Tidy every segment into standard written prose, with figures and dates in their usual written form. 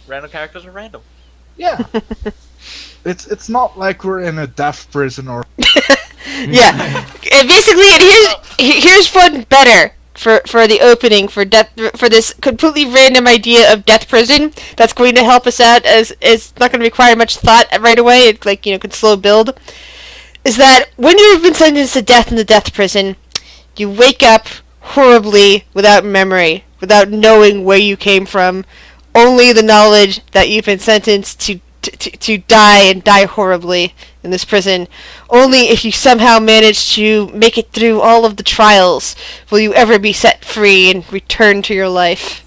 Random characters are random. Yeah. It's not like we're in a death prison or... Yeah, and basically, and here's one better for the opening for this completely random idea of death prison that's going to help us out, as it's not going to require much thought right away. It's like, can slow build. Is that when you've been sentenced to death in the death prison, you wake up horribly without memory, without knowing where you came from, only the knowledge that you've been sentenced to die and die horribly in this prison. Only if you somehow manage to make it through all of the trials will you ever be set free and return to your life.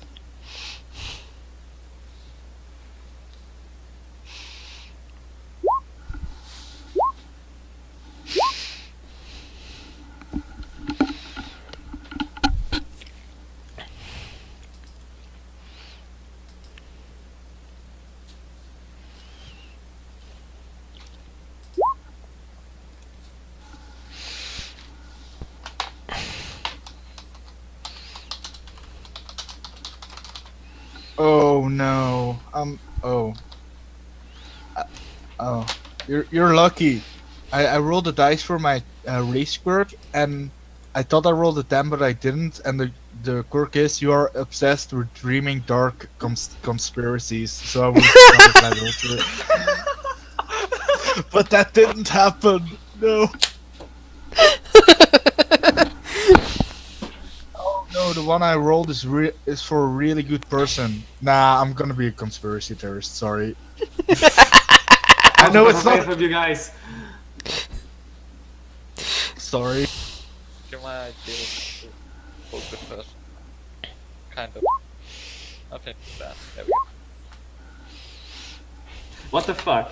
Oh no. Oh. Oh. You're lucky. I rolled the dice for my race quirk, and I thought I rolled a 10, but I didn't. And the quirk is you are obsessed with dreaming dark conspiracies. So I was but that didn't happen. No. Oh no, the one I rolled is for a really good person. Nah, I'm gonna be a conspiracy theorist. Sorry. I know it's not for you guys. Sorry. Give my idea to focus first. Kind of. I think that. There we go. What the fuck?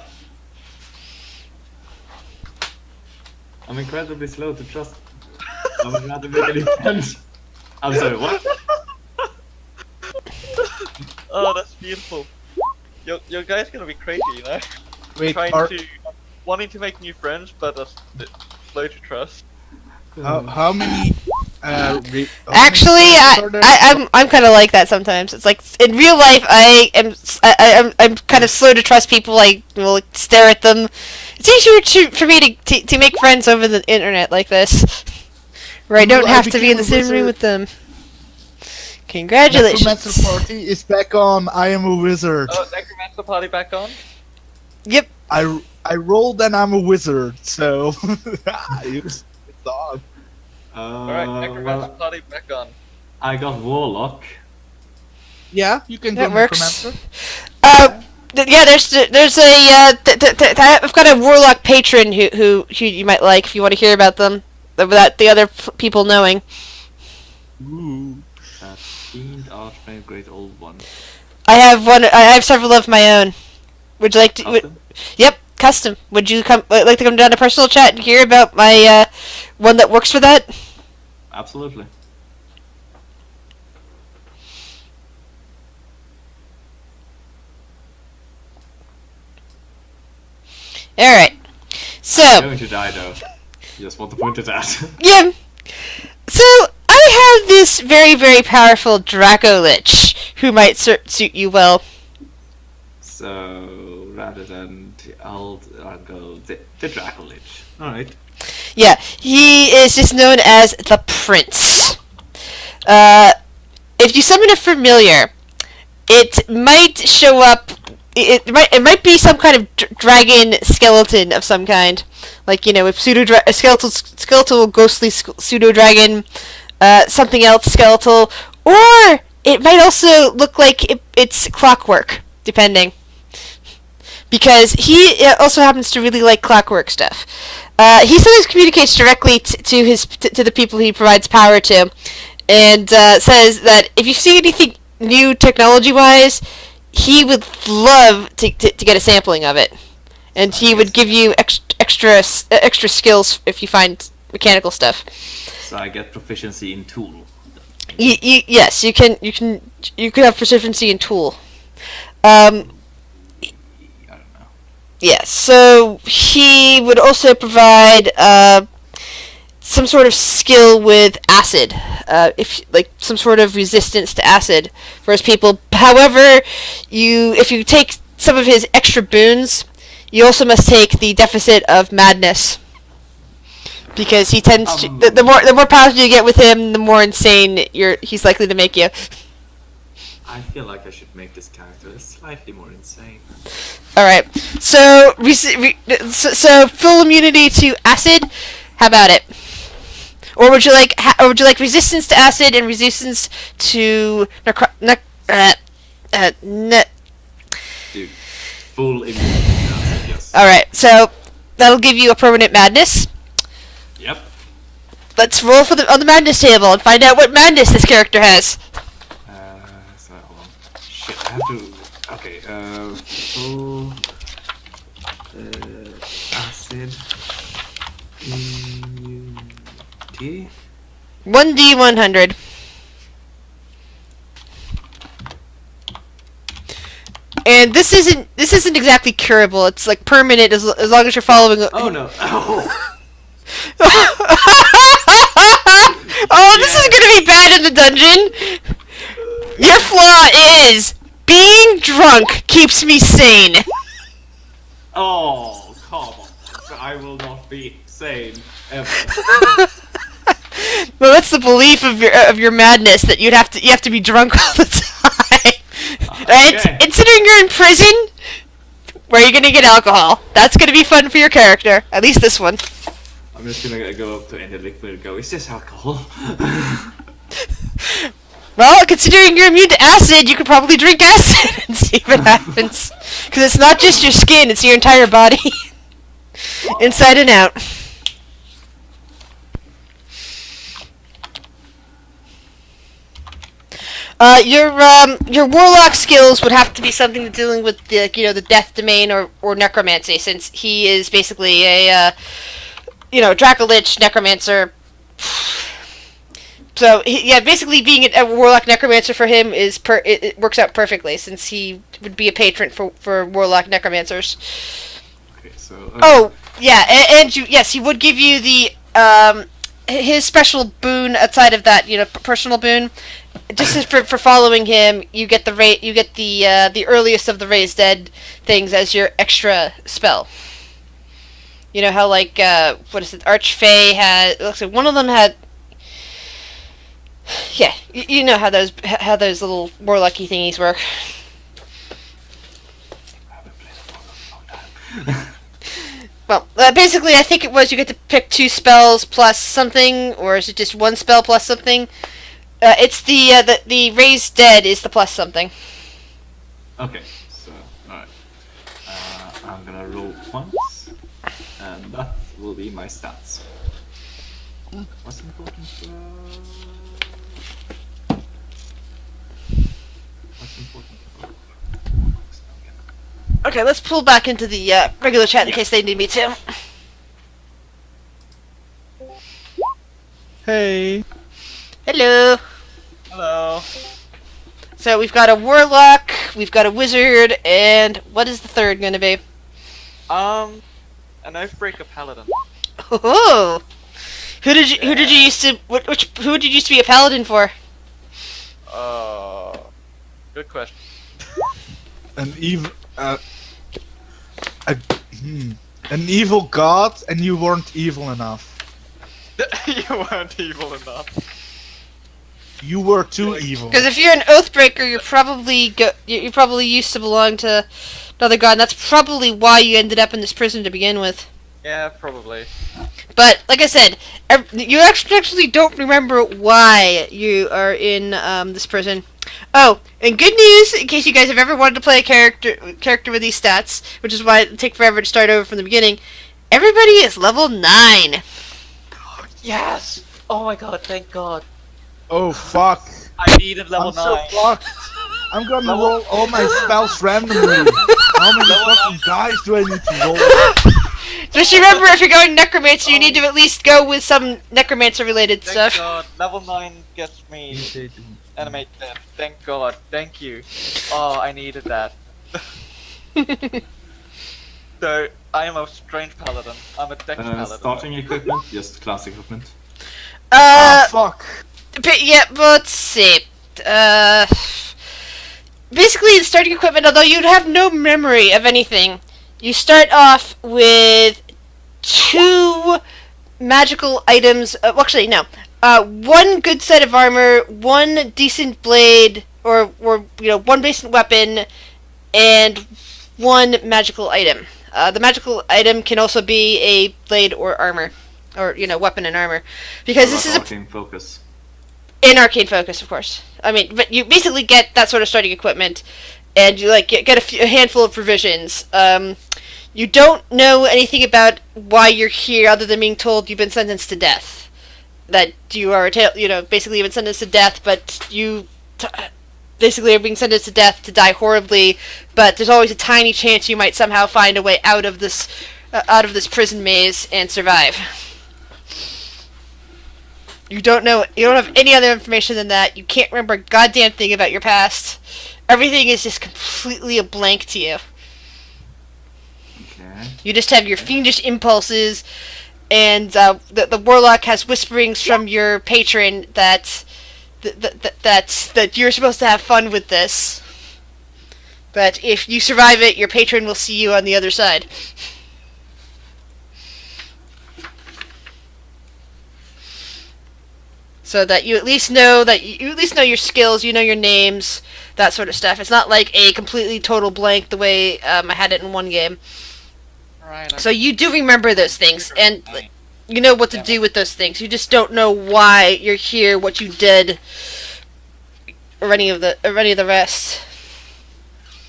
I'm incredibly slow to trust. I would rather make any sense. I'm sorry, what? Oh, that's beautiful. Your guy's gonna be crazy, Wait, wanting to make new friends, but slow to trust. how many? Actually, I'm kind of like that sometimes. It's like in real life, I'm kind of slow to trust people. I will stare at them. It's easier for me to make friends over the internet like this, where I don't have to be in the same room with them. Congratulations. Necromancer Party is back on. I am a wizard. Oh, Necromancer Party back on? Yep. I rolled and I'm a wizard, so it's on. Alright, Necromancer Party back on. I got Warlock. Yeah, you can That go works. Necromancer. Yeah, there's a I've got a warlock patron who you might like if you want to hear about them without the other people knowing. Ooh. Fiend, Archmage, Great Old One. I have several of my own. Would you like to? Custom? Yep, custom. Would you like to come down to personal chat and hear about my one that works for that? Absolutely. All right. So. I'm going to die though. Just want to point it out. Yeah. So I have this very, very powerful Draco Lich who might suit you well. So rather than I'll go the Draco Lich. Alright. Yeah, he is just known as the Prince. If you summon a familiar, it might show up. It might be some kind of dragon skeleton of some kind, like if a skeletal ghostly pseudo dragon, something else skeletal, or it might also look like it's clockwork, depending. Because he also happens to really like clockwork stuff. He sometimes communicates directly to the people he provides power to, and says that if you see anything new technology-wise, he would love to get a sampling of it, and he would give you extra skills if you find mechanical stuff. So I get proficiency in tool. Yes, you can have proficiency in tool. I don't know. Yeah, so he would also provide some sort of skill with acid, if like some sort of resistance to acid for his people. However, if you take some of his extra boons, you also must take the deficit of madness, because he tends to the more powers you get with him, the more insane he's likely to make you. I feel like I should make this character slightly more insane. All right, so so full immunity to acid. How about it? Or would you like resistance to acid and resistance to Dude, full immunity to acid, yes. All right, so that'll give you a permanent madness. Yep. Let's roll on the madness table and find out what madness this character has. So hold on. Shit, I have to. Okay. Full acid immunity. 1d100. And this isn't exactly curable. It's like permanent as long as you're following. Oh no! Oh. Oh, this is gonna be bad in the dungeon. Your flaw is being drunk keeps me sane. Oh, come on! I will not be sane ever. Well, that's the belief of your madness, that you have to be drunk all the time. Right? Okay. Considering you're in prison, where you're gonna get alcohol, that's gonna be fun for your character. At least this one. I'm just gonna go up to any liquid and go, is this alcohol? Well, considering you're immune to acid, you could probably drink acid and see what happens. Because it's not just your skin, it's your entire body. Inside and out. Your warlock skills would have to be something dealing with the death domain or necromancy, since he is basically a Dracolich necromancer. So basically being a warlock necromancer for him it works out perfectly, since he would be a patron for warlock necromancers. Okay, so. Yes, he would give you the his special boon outside of that, personal boon. Just as for following him, you get the earliest of the raised dead things as your extra spell. You know how what is it? Archfey had. Looks like one of them had. Yeah, you know how those little warlocky thingies work. I haven't played it for a long time. Well, basically, I think it was you get to pick 2 spells plus something, or is it just 1 spell plus something? It's the raised dead is the plus something. Okay, so alright. I'm gonna roll once, and that will be my stats. What's important? What's important? Okay, let's pull back into the regular chat in case they need me to. Hey. Hello. Hello. So we've got a warlock, we've got a wizard, and what is the third going to be? An Oathbreaker Paladin. Oh, who did you used to who did you used to be a paladin for? Good question. An evil god, and you weren't evil enough. You weren't evil enough. You were too evil. Because if you're an Oathbreaker, you're probably used to belong to another god, and that's probably why you ended up in this prison to begin with. Yeah, probably. But like I said, you actually don't remember why you are in this prison. Oh, and good news, in case you guys have ever wanted to play a character with these stats, which is why it take forever to start over from the beginning. Everybody is level 9. Yes! Oh my god, thank god. Oh fuck. I needed level I'm so 9. fucked. I'm gonna roll all my spells randomly. How many fucking dice do I need to roll? Just remember, if you're going necromancer, you need to at least go with some necromancer related Thank stuff. god, level 9 gets me animate death. Thank god, thank you. Oh, I needed that. So, I am a strange paladin. I'm a dex paladin. Starting equipment, just class equipment. Fuck. Yeah, but let's see. Uh, Basically, the starting equipment, although you'd have no memory of anything, you start off with 2 magical items. Well, actually, no. 1 good set of armor, 1 decent blade, or 1 decent weapon, and 1 magical item. The magical item can also be a blade or armor, or weapon and armor, because this is arcane focus. in arcane focus, of course. I mean, but you basically get that sort of starting equipment, and you get a handful of provisions. You don't know anything about why you're here, other than being told you've been sentenced to death. That you are, basically you've been sentenced to death, but you basically are being sentenced to death to die horribly. But there's always a tiny chance you might somehow find a way out of this prison maze and survive. You don't have any other information than that. You can't remember a goddamn thing about your past. Everything is just completely a blank to you. Okay. You just have your fiendish impulses, and the warlock has whisperings from your patron that you're supposed to have fun with this. But if you survive it, your patron will see you on the other side. So that you at least know your skills, you know your names, that sort of stuff. It's not like a completely total blank the way I had it in one game. Right. So you do remember those things, and you know what to do with those things. You just don't know why you're here, what you did, or any of the rest.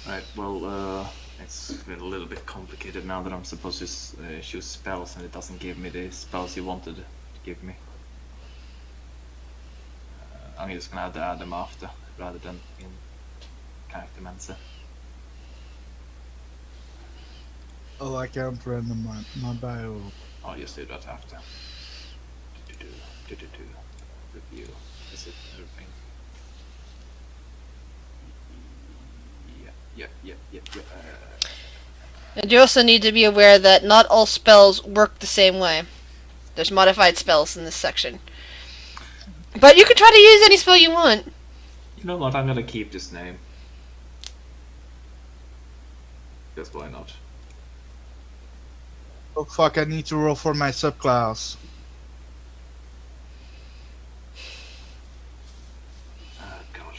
Right. Well, it's been a little bit complicated now that I'm supposed to choose spells, and it doesn't give me the spells you wanted to give me. I'm just gonna have to add them after, rather than in character Mensa. Oh, I can't render my bio. I'll just do that after. Review. Is it everything? Yeah. And you also need to be aware that not all spells work the same way. There's modified spells in this section. But you can try to use any spell you want. You know what? I'm gonna keep this name. Just why not? Oh fuck, I need to roll for my subclass. God,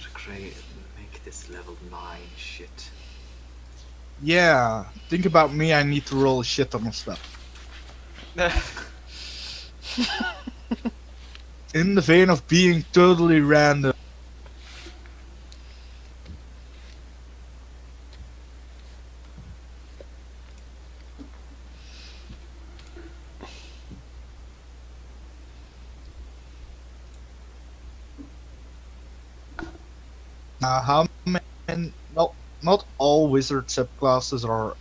make this level 9 shit. Yeah, think about me, I need to roll a shit ton of stuff. In the vein of being totally random. How many? Not all wizard subclasses are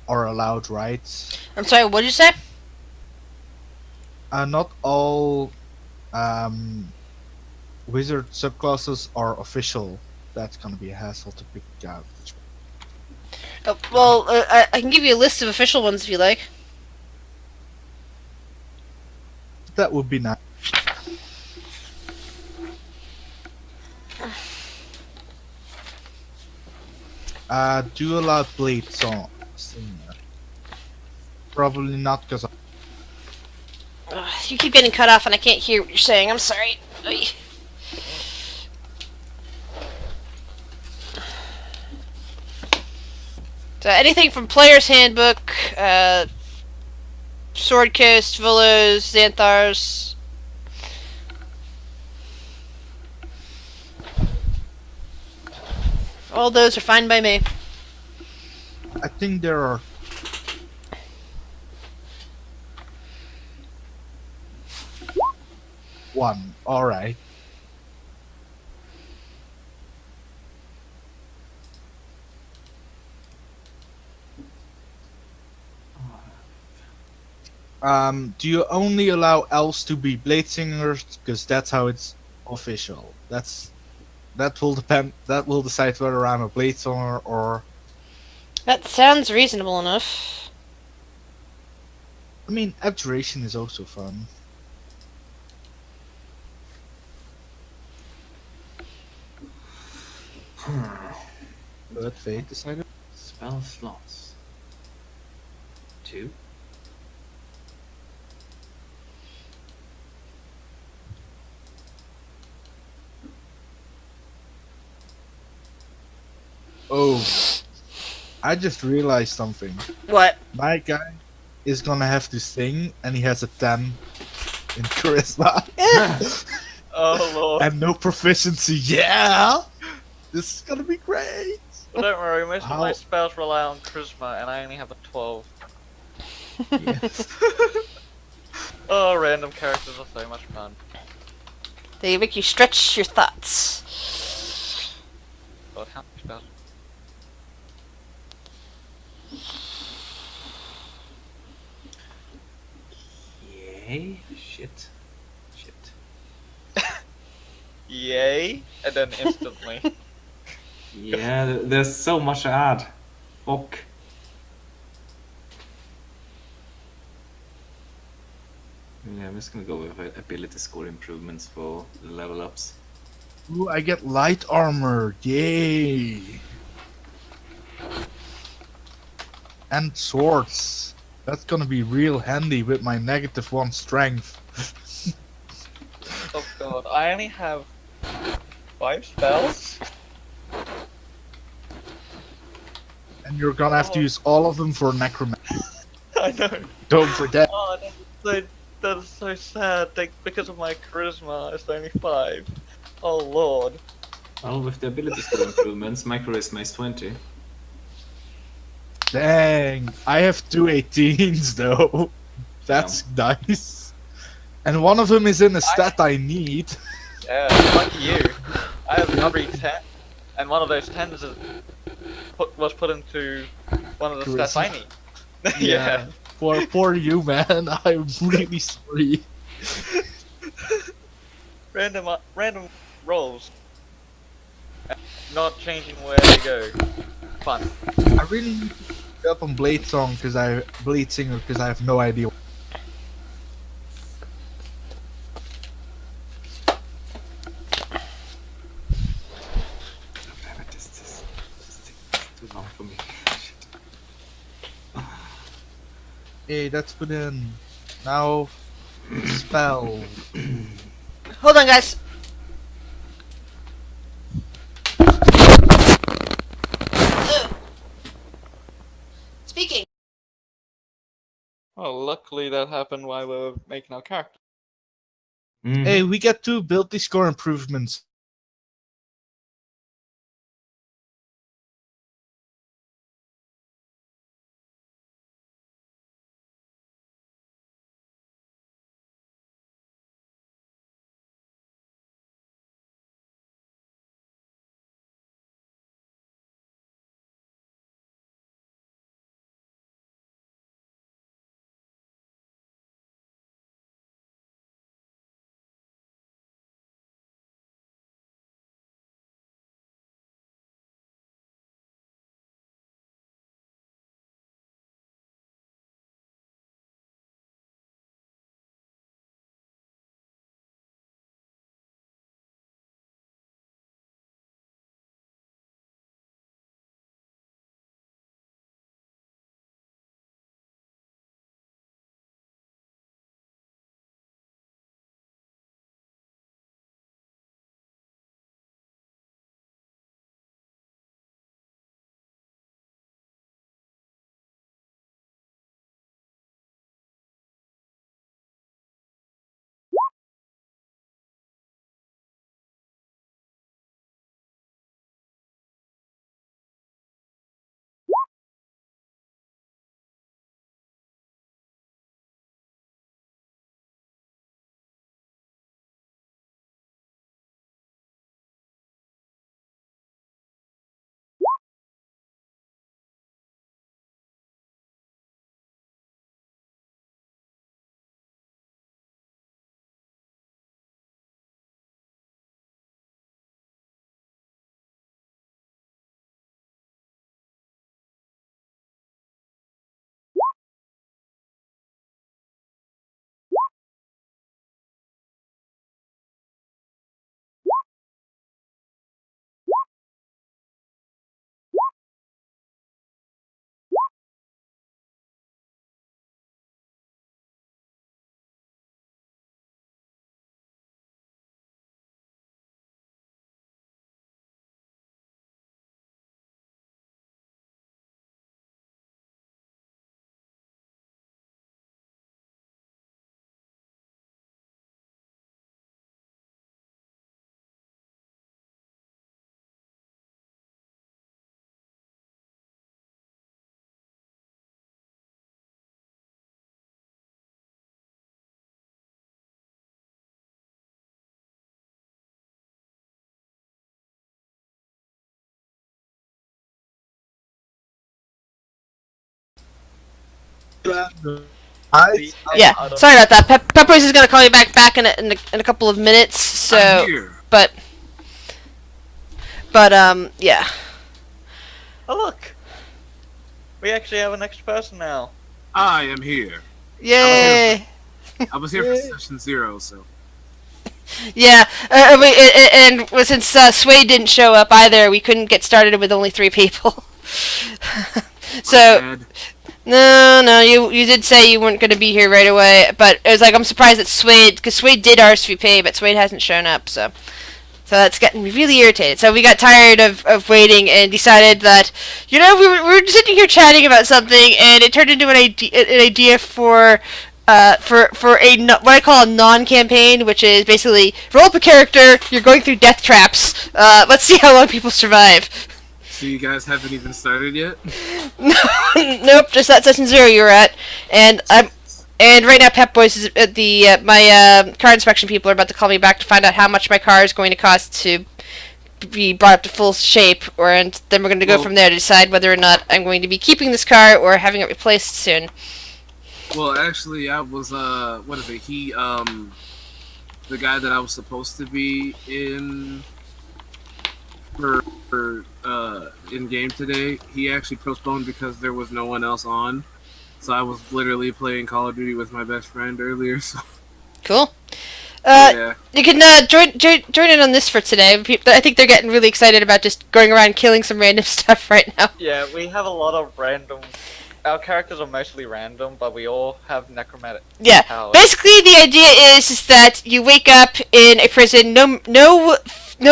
allowed, right? I'm sorry, what did you say? Not all wizard subclasses are official. That's gonna be a hassle to pick out. I can give you a list of official ones if you like. That would be nice. Do you allow blade song? Probably not, because You keep getting cut off and I can't hear what you're saying. I'm sorry. Oy. So anything from Player's Handbook, Sword Coast, Villas, Xanthars. All those are fine by me. I think there are. One. All right. Do you only allow elves to be blade singers? Because that's how it's official. That will depend. That will decide whether I'm a blade singer or. That sounds reasonable enough. I mean, abjuration is also fun. But fate decided. Spell slots. 2. Oh, I just realized something. What? My guy is gonna have to sing, and he has a 10 in charisma Oh lord. and no proficiency. Yeah, this is gonna be great. Well, don't worry, most of my How- spells rely on charisma, and I only have a 12. Yes. Oh, random characters are so much fun. They make you stretch your thoughts. God, how many spells? Yay. Shit. Yay! And then instantly. Yeah, there's so much to add. Fuck. Yeah, I'm just gonna go with ability score improvements for the level ups. Ooh, I get light armor. Yay! And swords. That's gonna be real handy with my -1 strength. Oh god, I only have 5 spells? And you're gonna have to use all of them for necromancy. I know. Don't forget. Oh, that is so sad. Because of my charisma, it's only 5. Oh lord. Well, with the ability score improvements, my charisma is 20. Dang, I have 2 18s though. That's nice. And one of them is in a stat I need. Yeah, lucky you. I have 3 10, and one of those 10s was put into one of the stats I need. Yeah. For you, man. I'm really sorry. Random rolls. Not changing where they go. Fun. I really need to look up on Blade Singer because I have no idea. Damn it, this too long for me. Shit. Hey, that's put in. Now, spell. Hold on, guys. Ugh. Speaking. Well, luckily that happened while we were making our character. Mhm. Hey, we get 2 ability score improvements. I, Yeah, I don't- sorry about that. Pepper's is gonna call you back in a couple of minutes. So, I'm here. but yeah. Oh look, we actually have an extra person now. I am here. Yay! I was here for session 0, so. Yeah, and since Sway didn't show up either, we couldn't get started with only 3 people. So Bad. no, you did say you weren't going to be here right away, but it was like I'm surprised that Swade, because Swade did RSVP, but Swade hasn't shown up, so that's getting me really irritated. So we got tired of waiting and decided that, we were sitting here chatting about something, and it turned into an idea for what I call a non-campaign, which is basically roll up a character, you're going through death traps. Let's see how long people survive. So you guys haven't even started yet? Nope, just that session 0 you were at, and right now Pep Boys is at the my car inspection people are about to call me back to find out how much my car is going to cost to be brought up to full shape, and then we're going to go from there to decide whether or not I'm going to be keeping this car or having it replaced soon. Well, actually, I was, what is it? He, the guy that I was supposed to be in for in game today, he actually postponed because there was no one else on. So I was literally playing Call of Duty with my best friend earlier. So Cool. yeah. You can join in on this for today. I think they're getting really excited about just going around killing some random stuff right now. Yeah, we have a lot of random. Our characters are mostly random, but we all have necromantic Yeah. powers. Basically, the idea is that you wake up in a prison, no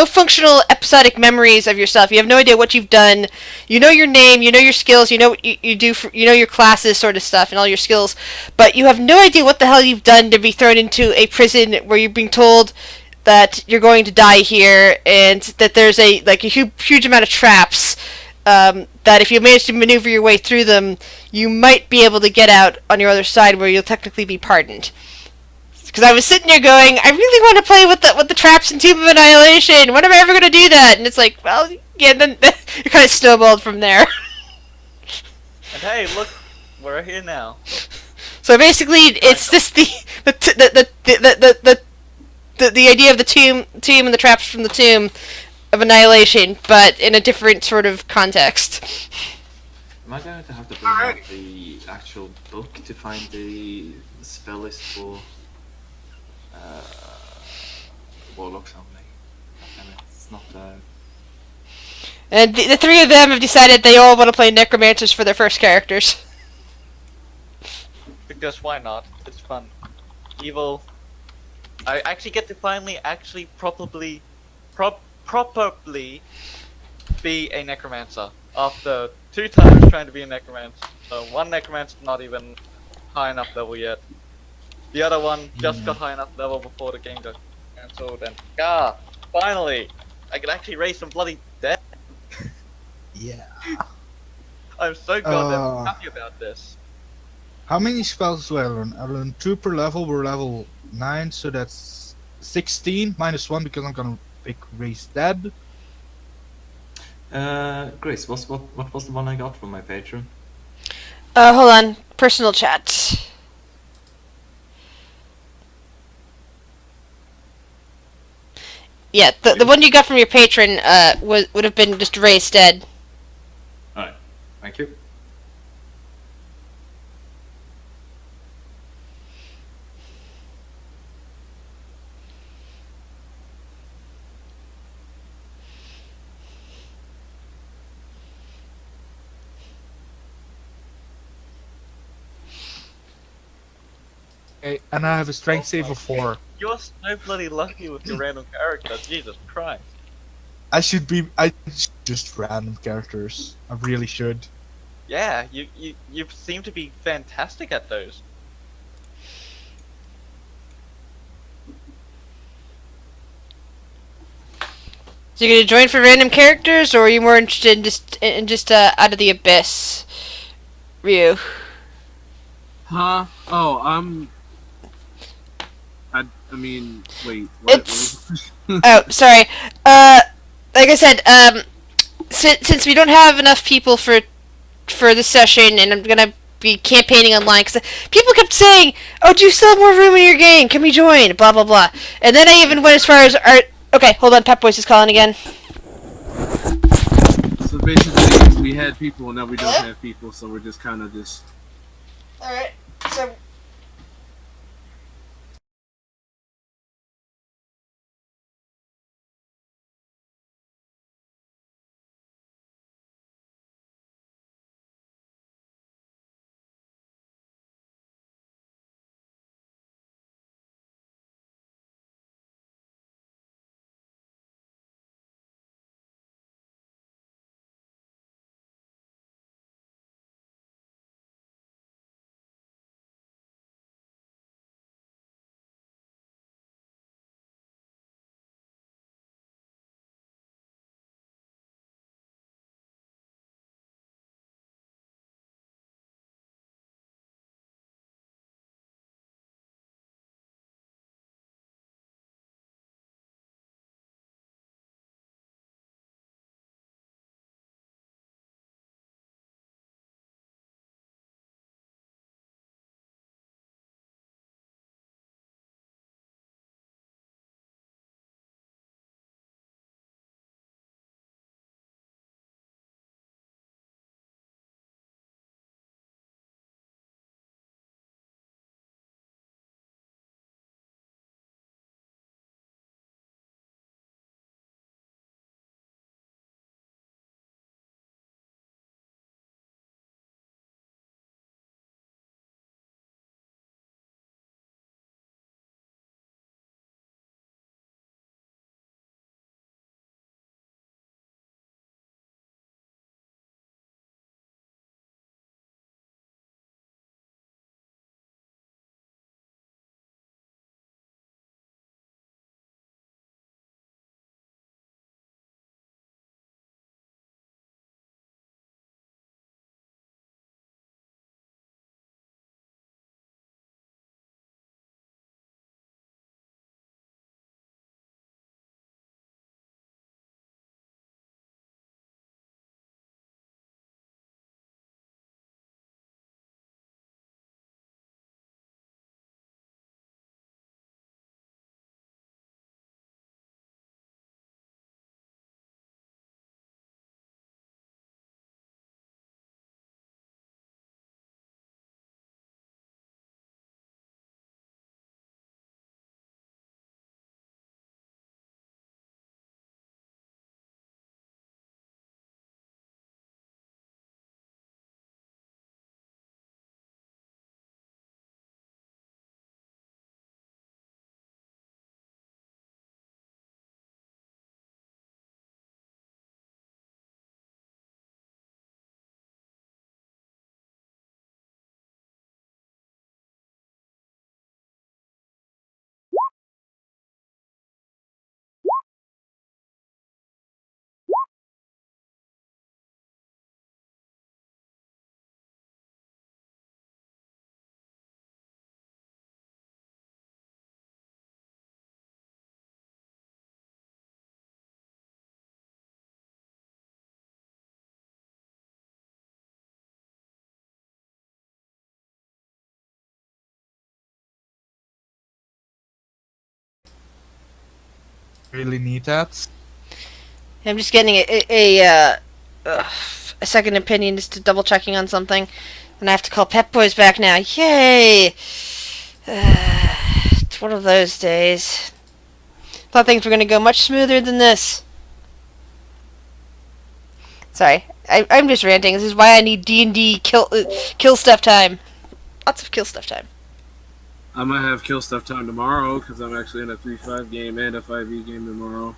functional episodic memories of yourself. You have no idea what you've done. You know your name, you know your skills, you know what you do, you know your classes sort of stuff and all your skills, but you have no idea what the hell you've done to be thrown into a prison where you're being told that you're going to die here and that there's a huge amount of traps. That if you manage to maneuver your way through them, you might be able to get out on your other side where you'll technically be pardoned. Because I was sitting there going, I really want to play with the traps in Tomb of Annihilation. When am I ever going to do that? And it's like, well, yeah, then you're kind of snowballed from there. And hey, look, we're here now. So basically, it's just the idea of the tomb and the traps from the Tomb of Annihilation, but in a different sort of context. Am I going to have to bring out the actual book to find the spell list for warlocks only? And it's not And the 3 of them have decided they all want to play necromancers for their first characters. Because why not? It's fun. Evil. I actually get to finally properly be a necromancer after 2 times trying to be a necromancer. So one necromancer not even high enough level yet. The other one just got high enough level before the game got cancelled, and finally I can actually raise some bloody dead. yeah. I'm so goddamn happy about this. How many spells do I learn? I learned 2 per level. We're level 9, so that's 16 minus 1 because I'm gonna pick Raise Dead. Grace, what was the one I got from my patron? Hold on. Personal chat. Yeah, the one you got from your patron would have been just Raised Dead. Alright, thank you. Okay, and I have a strength save of 4. You're so bloody lucky with your random character, Jesus Christ. I should just random characters. I really should. Yeah, you seem to be fantastic at those. So you're gonna join for random characters, or are you more interested in just Out of the Abyss, Ryu? Huh? Oh, I mean, wait. What? It's oh, sorry. Like I said, since we don't have enough people for this session, and I'm gonna be campaigning online because people kept saying, "Oh, do you still have more room in your game? Can we join?" Blah blah blah. And then I even went as far as, okay, hold on, Pep Boys is calling again. So basically, we had people, and now we don't have people, so we're just kind of just. All right, so. Really need that. I'm just getting a second opinion, just to double checking on something, and I have to call Pep Boys back now. Yay! It's one of those days. Thought things were gonna go much smoother than this. Sorry, I'm just ranting. This is why I need D&D kill stuff time. Lots of kill stuff time. I might have kill stuff time tomorrow because I'm actually in a 3-5 game and a 5e game tomorrow.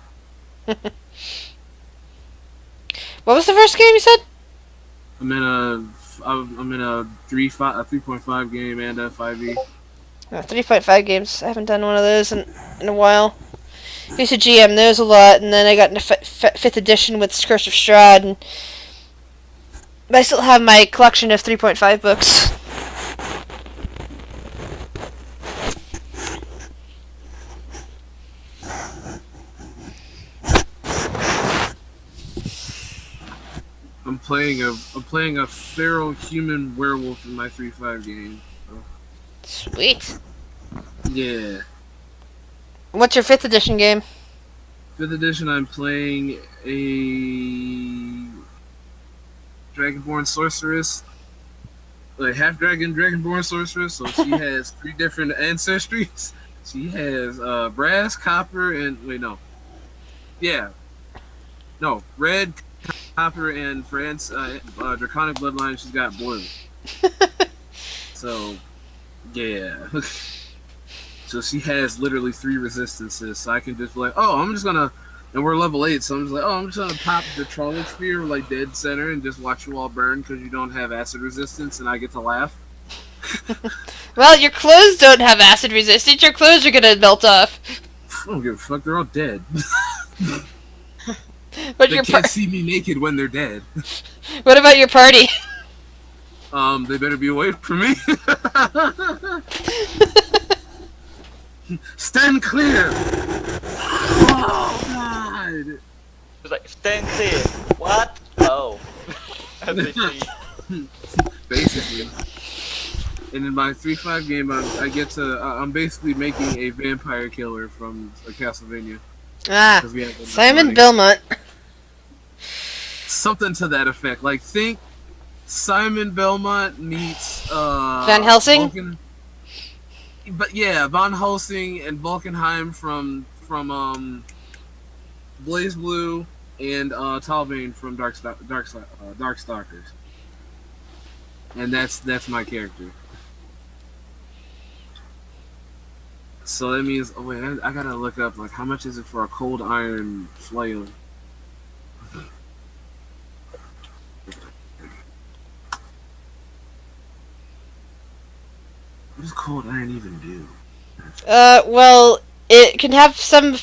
What was the first game you said? I'm in a 3.5 game and a 5e. 3.5 games. I haven't done one of those in a while. I used to GM those a lot, and then I got into 5th edition with Curse of Strahd, and but I still have my collection of 3.5 books. I'm playing a feral human werewolf in my 3.5 game. Sweet. Yeah. What's your 5th edition game? 5th edition, I'm playing a Dragonborn sorceress, like half dragon Dragonborn sorceress. So she has 3 different ancestries. She has brass, copper, and red, copper, and for draconic bloodline, she's got boil. So, yeah. So she has literally 3 resistances. So I can just be like, oh, I'm just gonna, and we're level 8, so I'm just like, oh, I'm just gonna pop the Trollic Sphere like dead center and just watch you all burn because you don't have acid resistance, and I get to laugh. Well, your clothes don't have acid resistance. Your clothes are gonna melt off. I don't give a fuck. They're all dead. But They your can't see me naked when they're dead. What about your party? They better be away from me. Stand clear! Oh, God! It's like, stand clear. What? Oh. As they see. Basically. And in my 3.5 game, I'm basically making a vampire killer from Castlevania. Ah, 'Cause we have enough Simon money. Belmont. Something to that effect. Like, think Simon Belmont meets Van Helsing? Vulcan. But yeah, Van Helsing and Vulcanheim from Blaze Blue and Talbane from Darkstalkers. And that's my character. So that means, oh wait, I gotta look up like how much is it for a cold iron flail? What does cold iron even do? Well, it can have some.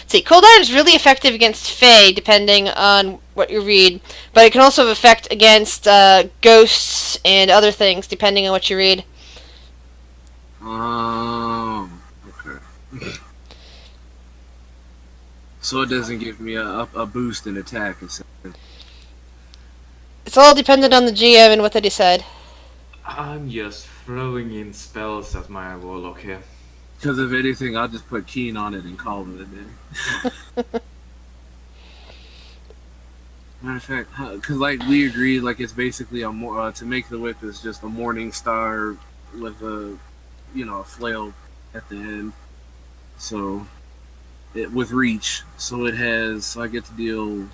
See, cold iron is really effective against Fae, depending on what you read. But it can also have effect against ghosts and other things, depending on what you read. Okay. So it doesn't give me a boost in attack. It's all dependent on the GM and what they decide. I'm just throwing in spells at my warlock here. Because if anything, I'll just put Keen on it and call it a day. Matter of fact, because like we agreed, like it's basically to make the whip is just a morning star with a flail at the end. So with reach, so it has. So I get to deal.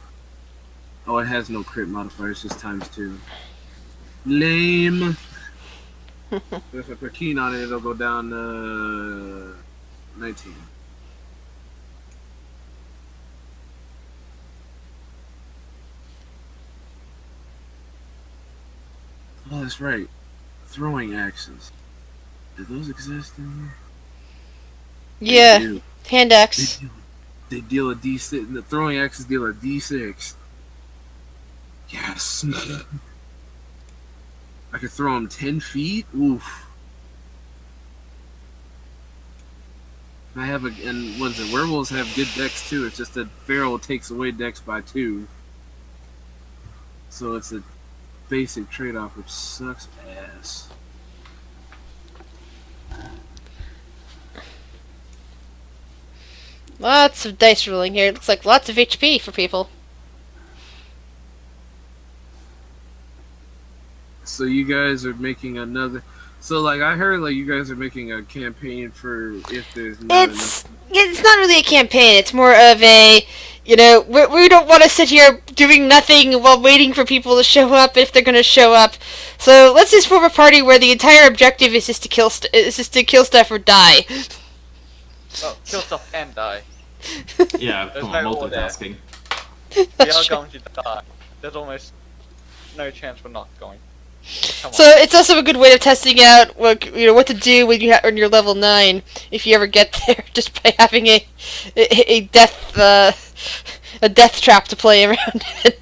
Oh, it has no crit modifier. It's just ×2. Lame. If I put Keen on it, it'll go down to 19. Oh, that's right. Throwing axes. Do those exist in here? Yeah, They do. hand axe. They deal a D6. The throwing axes deal a D6. Yes. I could throw them 10 feet? Oof. I have and what is it? Werewolves have good dex too. It's just that Feral takes away dex by 2. So it's a basic trade-off, which sucks ass. Lots of dice rolling here. It looks like lots of HP for people. So you guys are making another. So like I heard, like you guys are making a campaign for if there's not enough. It's not really a campaign. It's more of a, we don't want to sit here doing nothing while waiting for people to show up if they're going to show up. So let's just form a party where the entire objective is just to kill stuff or die. Oh, kill stuff and die. Yeah, There's come on, no order. multitasking. We are going to die. There's almost no chance we're not going. Come on. So it's also a good way of testing out what to do when you're level 9 if you ever get there, just by having a death trap to play around in.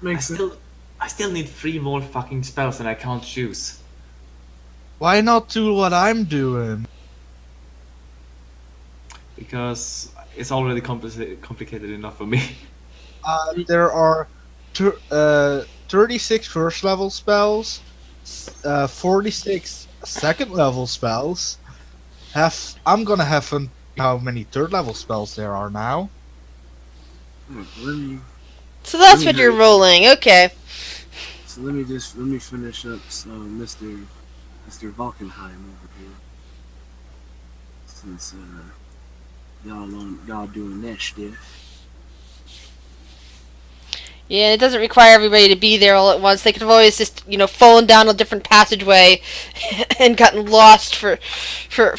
Makes sense. I still need 3 more fucking spells and I can't choose. Why not do what I'm doing? Because it's already complicated enough for me. There are 36 first level spells, 46 second level spells. I'm gonna have fun how many third level spells there are now. Let me So that's Let me what you're hurry. rolling. Okay. let me finish up Mr. Valkenheim over here. Since y'all doing that stuff. Yeah, and it doesn't require everybody to be there all at once. They could have always just, fallen down a different passageway and gotten lost for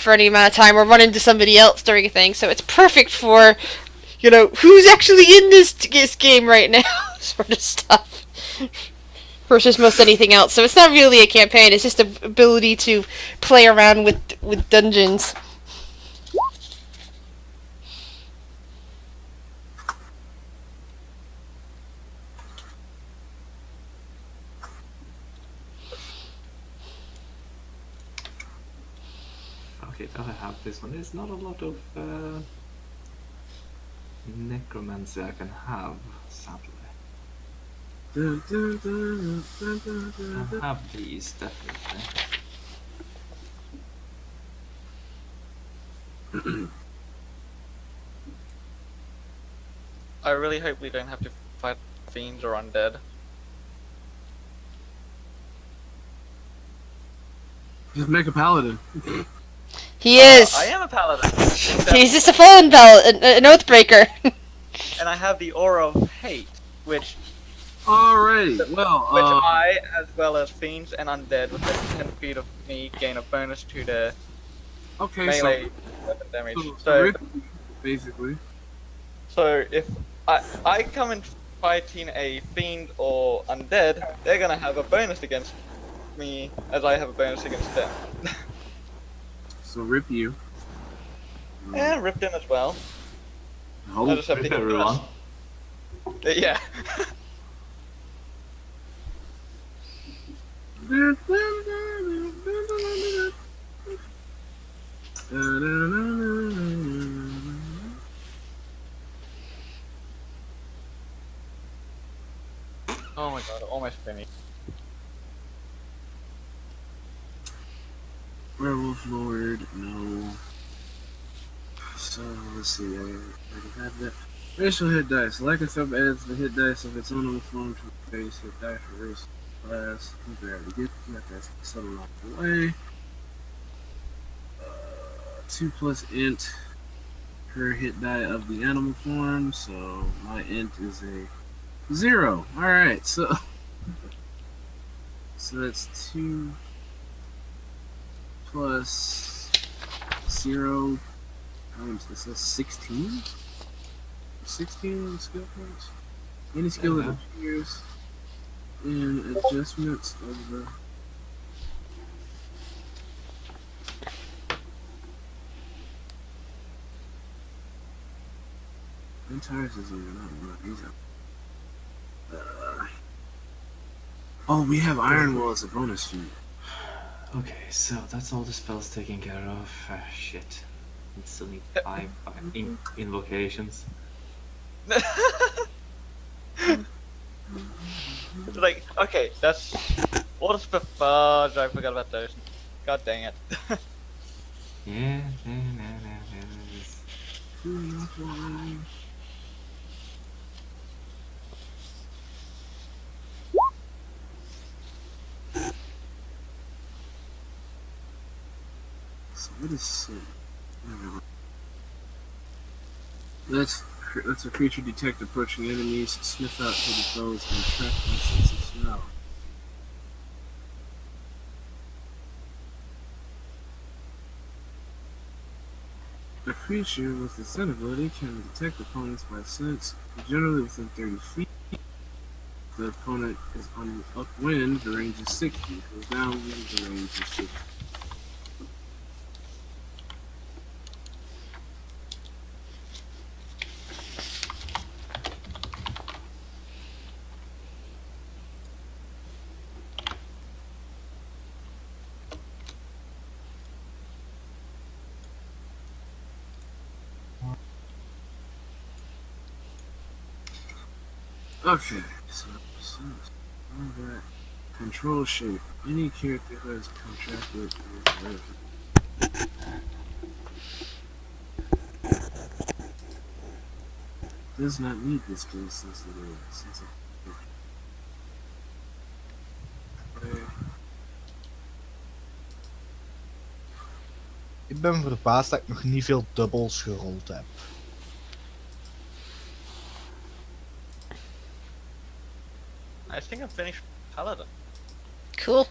any amount of time or run into somebody else during a thing. So it's perfect for, who's actually in this game right now sort of stuff versus most anything else. So it's not really a campaign. It's just an ability to play around with dungeons. Okay, that I have this one. There's not a lot of necromancy I can have, sadly. I have these, definitely. I really hope we don't have to fight fiends or undead. Just make a paladin. He is. I am a paladin. He's just a fallen an oathbreaker. And I have the aura of hate, which Alrighty. Well, I, as well as fiends and undead within 10 feet of me, gain a bonus to their okay, melee weapon damage. so basically. So if I come in fighting a fiend or undead, they're gonna have a bonus against me, as I have a bonus against them. So rip you. And ripped him as well. I Oh, just have to Rip hit everyone. first. Yeah. Oh my god, almost finished. Werewolf Lord, no. So let's see. I already have that. Racial hit dice. Like a sub adds the hit dice of its own form to the base hit die for race class. I already get that. That's settled off the way. 2 plus int per hit die of the animal form. So my int is a 0. All right. So that's 2 plus 0. This is 16? 16 skill points? Any skill that appears in adjustments of the. Entire is not one of these. Oh, we have Iron Will as a bonus feat. Okay, so that's all the spells taken care of. Shit. We still need 5 invocations. Like, okay, that's... What is the fudge? I forgot about those. God dang it. Yeah. So what is sin? Let's a creature detect approaching enemies, sniff out hidden foes, and track by sense of smell. A creature with the scent ability can detect opponents by sense, generally within 30 feet. If the opponent is on upwind, the range is 60. If it is downwind, the range is 50. Okay, so combat. Control shape. Any character who has contracted does not need this skill since Ik ben verbaasd dat ik nog niet veel dubbels gerold heb. I think I'm finished Paladin. Cool.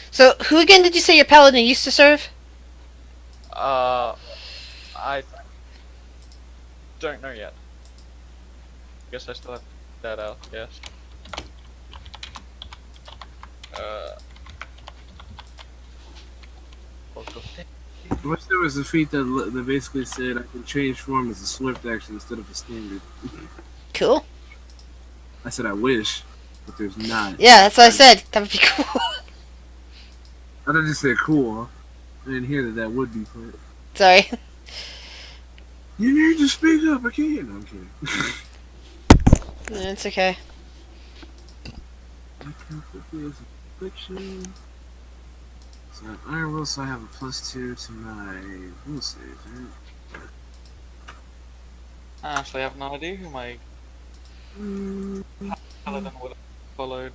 So, who again did you say your paladin used to serve? I don't know yet. Guess I still have that out, yes. I wish there was a feat that basically said I can change form as a swift action instead of a standard. Cool. I said I wish, but there's not. Yeah, that's what I said. That would be cool. I didn't just say cool. I didn't hear that would be put. Sorry. You need to speak up. I can't. No, I'm kidding. It's okay. I can't put this affliction. So I have Iron Will, so I have a +2 to my will save, right? I actually have no idea who my Paladin would have followed.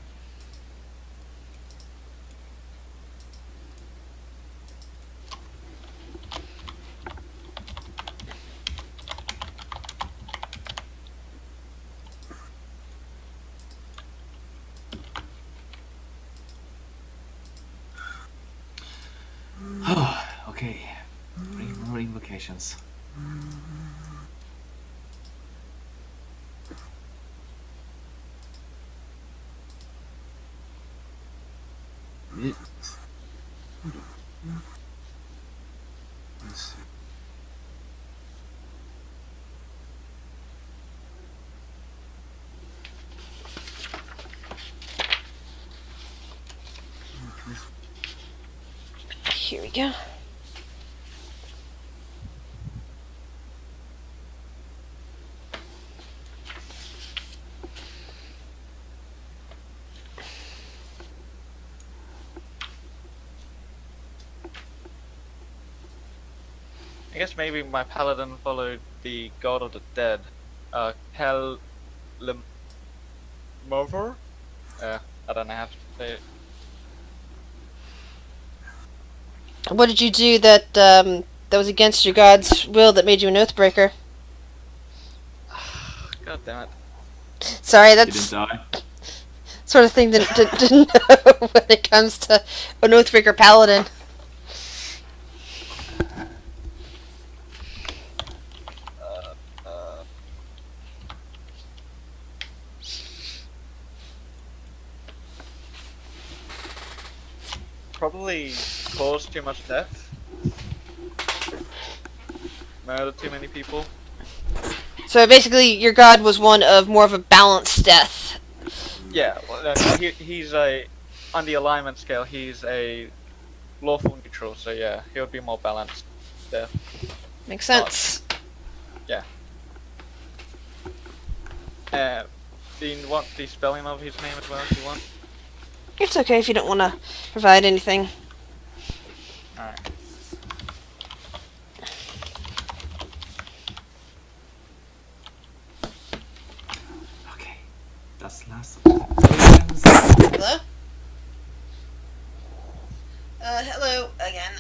Okay. More invocations. Mittens. Let's see. Here we go. I guess maybe my Paladin followed the God of the Dead. Kel Mover? I don't know how to say it. What did you do that that was against your god's will that made you an oathbreaker? God damn it. Sorry, You that's didn't die. sort of thing to know when it comes to an oathbreaker paladin. Probably caused too much death. Murdered too many people. So basically, your god was one of more of a balanced death. Yeah, well, he's a on the alignment scale. He's a lawful neutral, so yeah, he would be more balanced. Death. Makes sense. Do you want the spelling of his name as well? If you want. It's okay if you don't want to provide anything. All right. Okay. That's the last of the invocations. Hello? Hello again.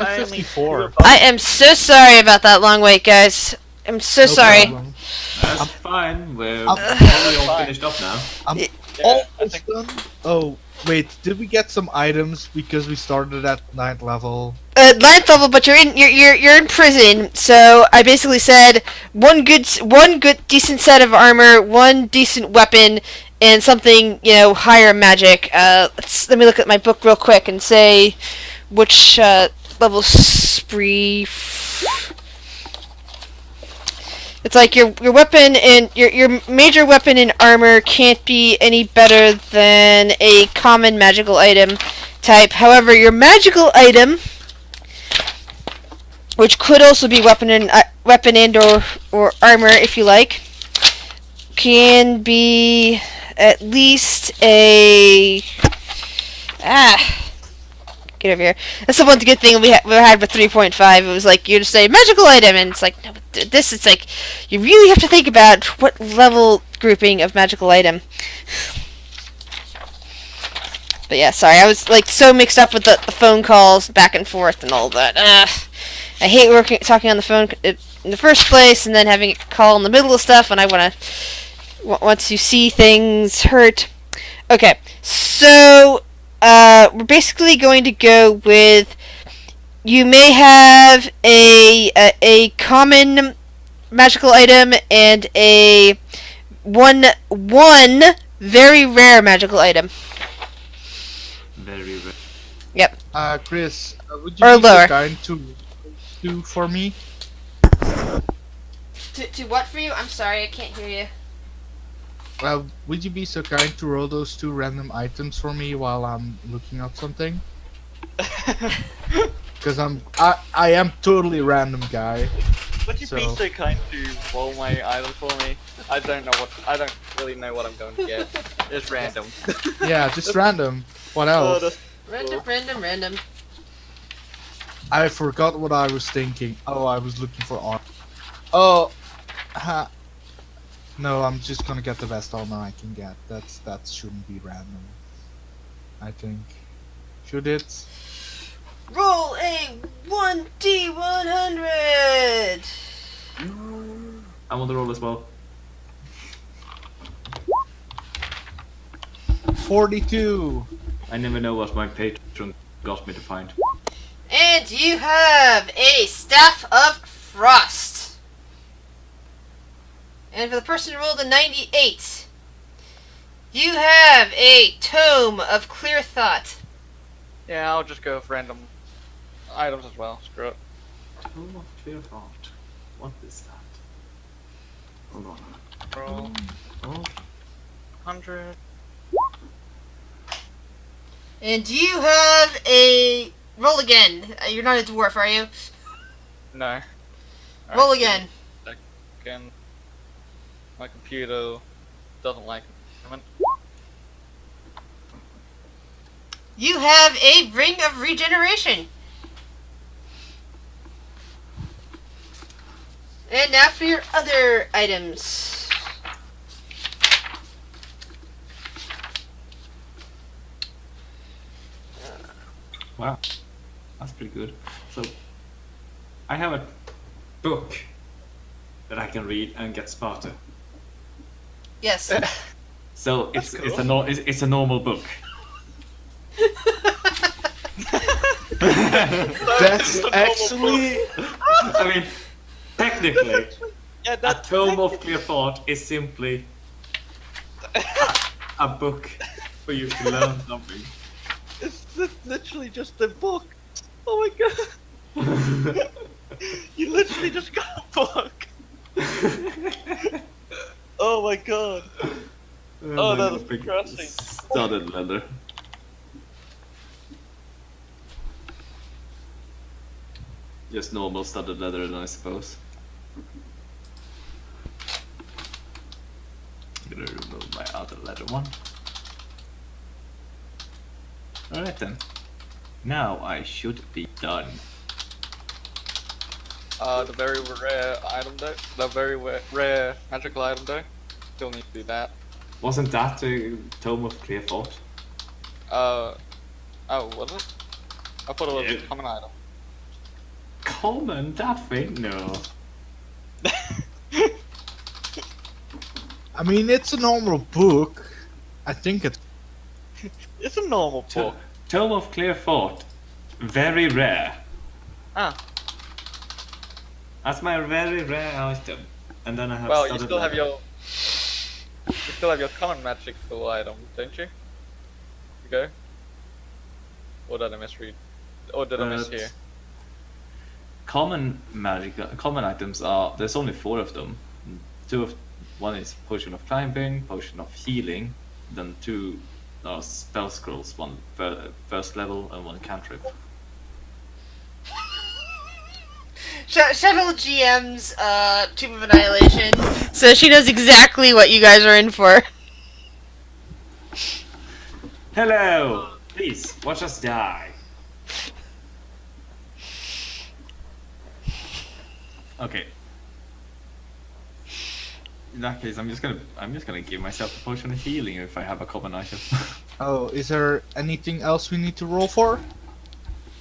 I'm I only 54. I am so sorry about that long wait, guys. I'm so No sorry. problem. That's fine. We're I'm- probably all finished up now. Yeah, I Almost think done. Oh, wait, did we get some items because we started at 9th level? Ninth level, but you're in prison. So I basically said one good decent set of armor, one decent weapon, and something higher magic. Let me look at my book real quick and say which level spree. It's like your weapon and your major weapon and armor can't be any better than a common magical item type. However, your magical item, which could also be weapon and or armor if you like, can be at least a get over here. That's the one good thing we had with 3.5. It was like you just say magical item, and it's like no, this. It's like you really have to think about what level grouping of magical item. But yeah, sorry, I was like so mixed up with the phone calls back and forth and all that. I hate talking on the phone in the first place, and then having a call in the middle of stuff, and I want to see things hurt. Okay, so we're basically going to go with you may have a common magical item and a one very rare magical item. Very rare. Yep. Chris, would you Or be lower. so kind to do for me? To what for you? I'm sorry, I can't hear you. Would you be so kind to roll those 2 random items for me while I'm looking up something? Because I am totally random guy. would you be so kind to roll my item for me? I don't really know what I'm going to get. It's random. Yeah, just random. What Oh, else? that's Random. I forgot what I was thinking. Oh, I was looking for armor. Oh, no, I'm just gonna get the best armor I can get. That shouldn't be random. I think. Should it? Roll a 1d100. I want to roll as well. 42. I never know what my patron got me to find. And you have a Staff of Frost. And for the person who rolled a 98, you have a Tome of Clear Thought. Yeah, I'll just go with random items as well. Screw it. Tome of Clear Thought. What is that? Hold on. Roll Oh, 100. And you have a... Roll again. You're not a dwarf, are you? No. Roll again. Again. My computer doesn't like it. You have a Ring of Regeneration. And now for your other items. wow. That's pretty good. So, I have a book that I can read and get smarter. Yes. So That's it's cool. it's a normal book. That's actually. I mean, technically, Yeah, a that's tome of clear thought is simply a book for you to learn something. it's literally just a book. Oh my god. You literally just got a book. Oh my god. Oh, that is interesting. Studded leather. Just normal studded leather, I suppose. I'm gonna remove my other leather one. Alright then. Now I should be done. The very rare item though. The very rare magical item though. Still need to do that. Wasn't that a tome of clear thought? Oh, was it? I thought it was Yeah. a common item. Common, that thing? No. I mean, it's a normal book. I think it's. It's a normal book. Tome of Clear Thought. Very rare. Ah, That's my very rare item. And then I have well, you started still have level. your. You still have your common magic tool item, don't you? You go. Or did I misread? Or did I miss here? Common items are, there's only 4 of them. One is Potion of Climbing, Potion of Healing, then 2 are spell scrolls, one first level and one cantrip. Shuttle GM's Tomb of Annihilation, so she knows exactly what you guys are in for. Hello! Please, watch us die. Okay. In that case, I'm just gonna give myself a potion of healing if I have a common item. Oh, is there anything else we need to roll for?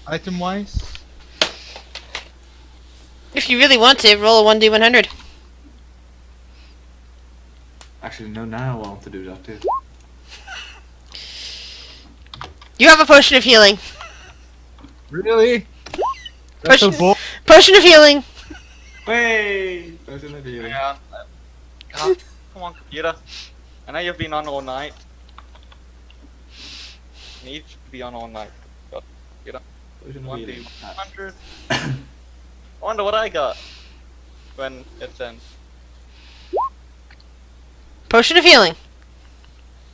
Item-wise? If you really want to, roll a 1d100. Actually, no. Now I want to do that too. You have a potion of healing. Really? That's a Potion, vote. potion of healing. Wait, potion of healing. Hang on. God, come on, computer. I know you've been on all night. Needs to be on all night. God, computer. Potion of 1 healing. 100. I wonder what I got when it ends. Potion of healing.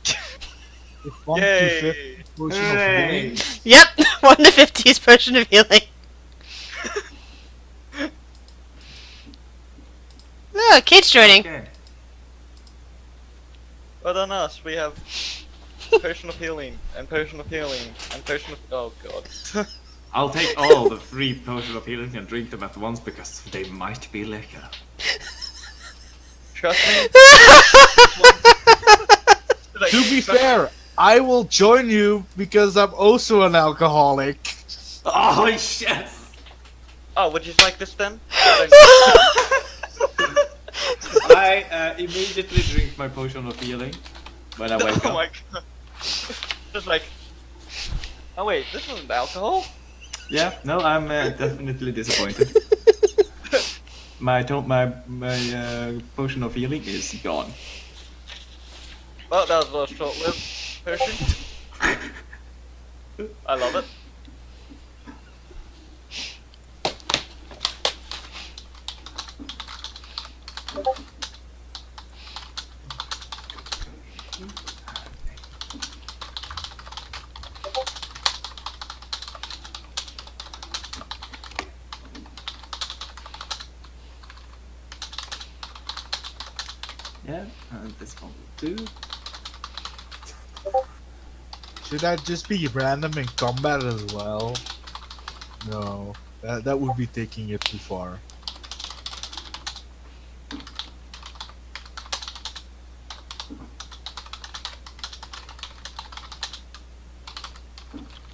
It's 1 to Yay! 50 potion of Hooray! healing. Yep, 1 to 50 is potion of healing. Oh, Kate's joining. Okay. Well done us, we have potion of healing, and potion of healing, and potion of... Oh god. I'll take all the 3 potions of healing and drink them at once because they might be liquor. Trust me. Like, To be fair, I will join you because I'm also an alcoholic. Oh shit! Oh, would you like this then? I immediately drink my potion of healing when I wake Oh up. my god. Just like... Oh wait, this isn't alcohol? Yeah, no, I'm definitely disappointed. My potion of healing is gone. Well, that was a short-lived potion. I love it. Yeah, and this one will do. Should I just be random in combat as well? No, that would be taking it too far.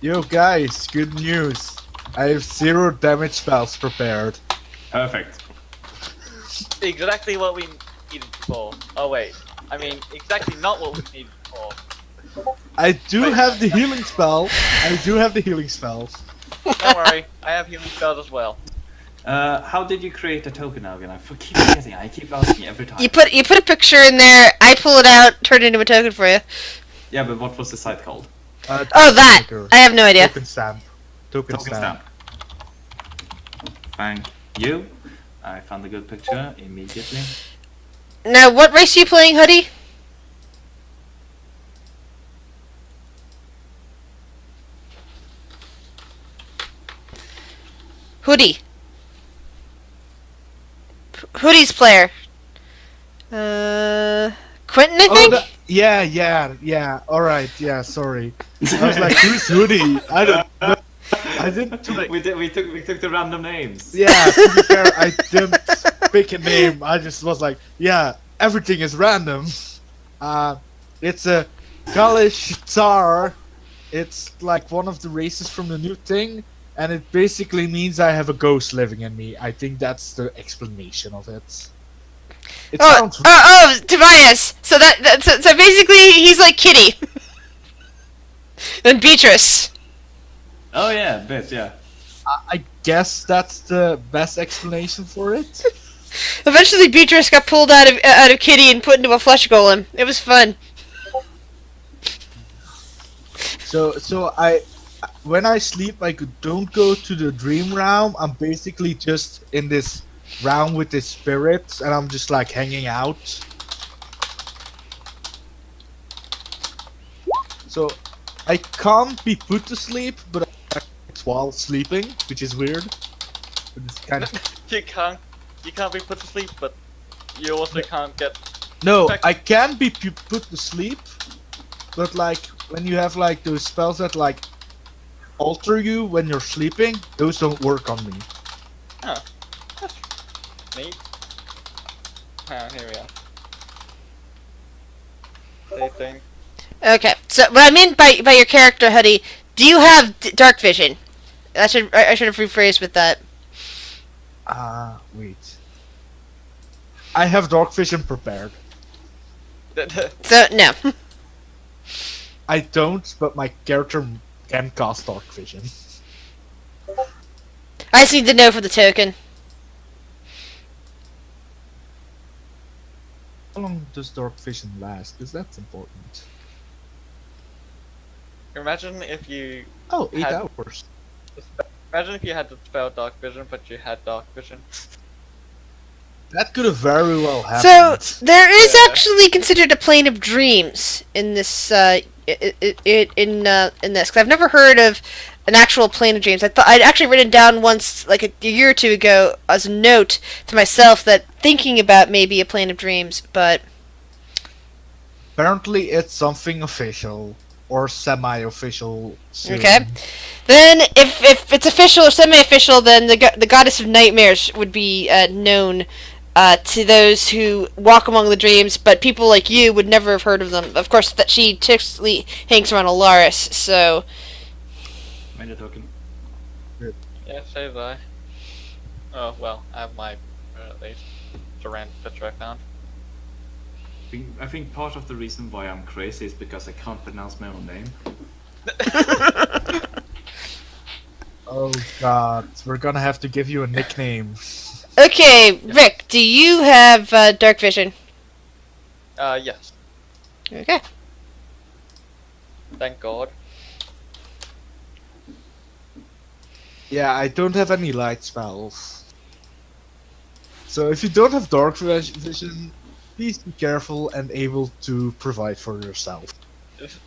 Yo guys, good news. I have 0 damage spells prepared. Perfect. Exactly what we needed for. Oh wait, I mean, exactly not what we needed for. I do have the healing spell. I do have the healing spells. Don't worry, I have healing spells as well. How did you create a token now again? I keep forgetting. I keep asking every time. You put a picture in there, I pull it out, turn it into a token for you. Yeah, but what was the site called? Oh, that! Token I have no idea. stamp. Token Token stamp. stamp. Thank you. I found a good picture immediately. Now, what race are you playing, Hoodie? Hoodie. Hoodie's player. Quentin, I think? Yeah. Alright, yeah, sorry. I was like, who's Hoodie? I don't know. I didn't. We took the random names. Yeah, to be fair, I didn't pick a name. I just was like, yeah, everything is random. It's a Kalish Tsar. It's like one of the races from the new thing. And it basically means I have a ghost living in me. I think that's the explanation of it. It sounds. Tobias. So so basically he's like Kitty. And Beatrice. Oh yeah, a bit, yeah. I guess that's the best explanation for it. Eventually, Beatrice got pulled out of Kitty and put into a flesh golem. It was fun. So when I sleep, don't go to the dream realm. I'm basically just in this realm with the spirits, and I'm just like hanging out. So I can't be put to sleep, but I act while sleeping, which is weird. But it's kind of You can't be put to sleep, but you also can't get. no. I can be put to sleep, but like when you have like those spells that like alter you when you're sleeping, those don't work on me. Huh. That's neat. Here we are. Dating. Okay, so what I meant by your character, Huddy, do you have dark vision? I should have rephrased with that. Wait. I have dark vision prepared. So no. I don't, but my character can cast dark vision. I just need to know for the token. How long does dark vision last? Because that's important. Imagine if you Oh, 8 Had- hours. imagine if you had the spell dark vision, but you had dark vision. That could have very well So happened. there is Yeah. actually considered a plane of dreams in this in this, because I've never heard of an actual plane of dreams. I thought I'd actually written down once, like a year or two ago, as a note to myself that thinking about maybe a plane of dreams, but Apparently, it's something official or semi-official. Soon. okay. Then if it's official or semi-official, then the goddess of nightmares would be known to those who walk among the dreams, but people like you would never have heard of them. Of course, that she typically hangs around Alaris, so Made a token. Yeah, so did I. Oh well, I have my at least. It's a random picture I found. I think part of the reason why I'm crazy is because I can't pronounce my own name. Oh god, we're gonna have to give you a nickname. okay, Rick, do you have dark vision? Yes. Okay. Thank God. Yeah, I don't have any light spells. So if you don't have dark vision, please be careful and able to provide for yourself.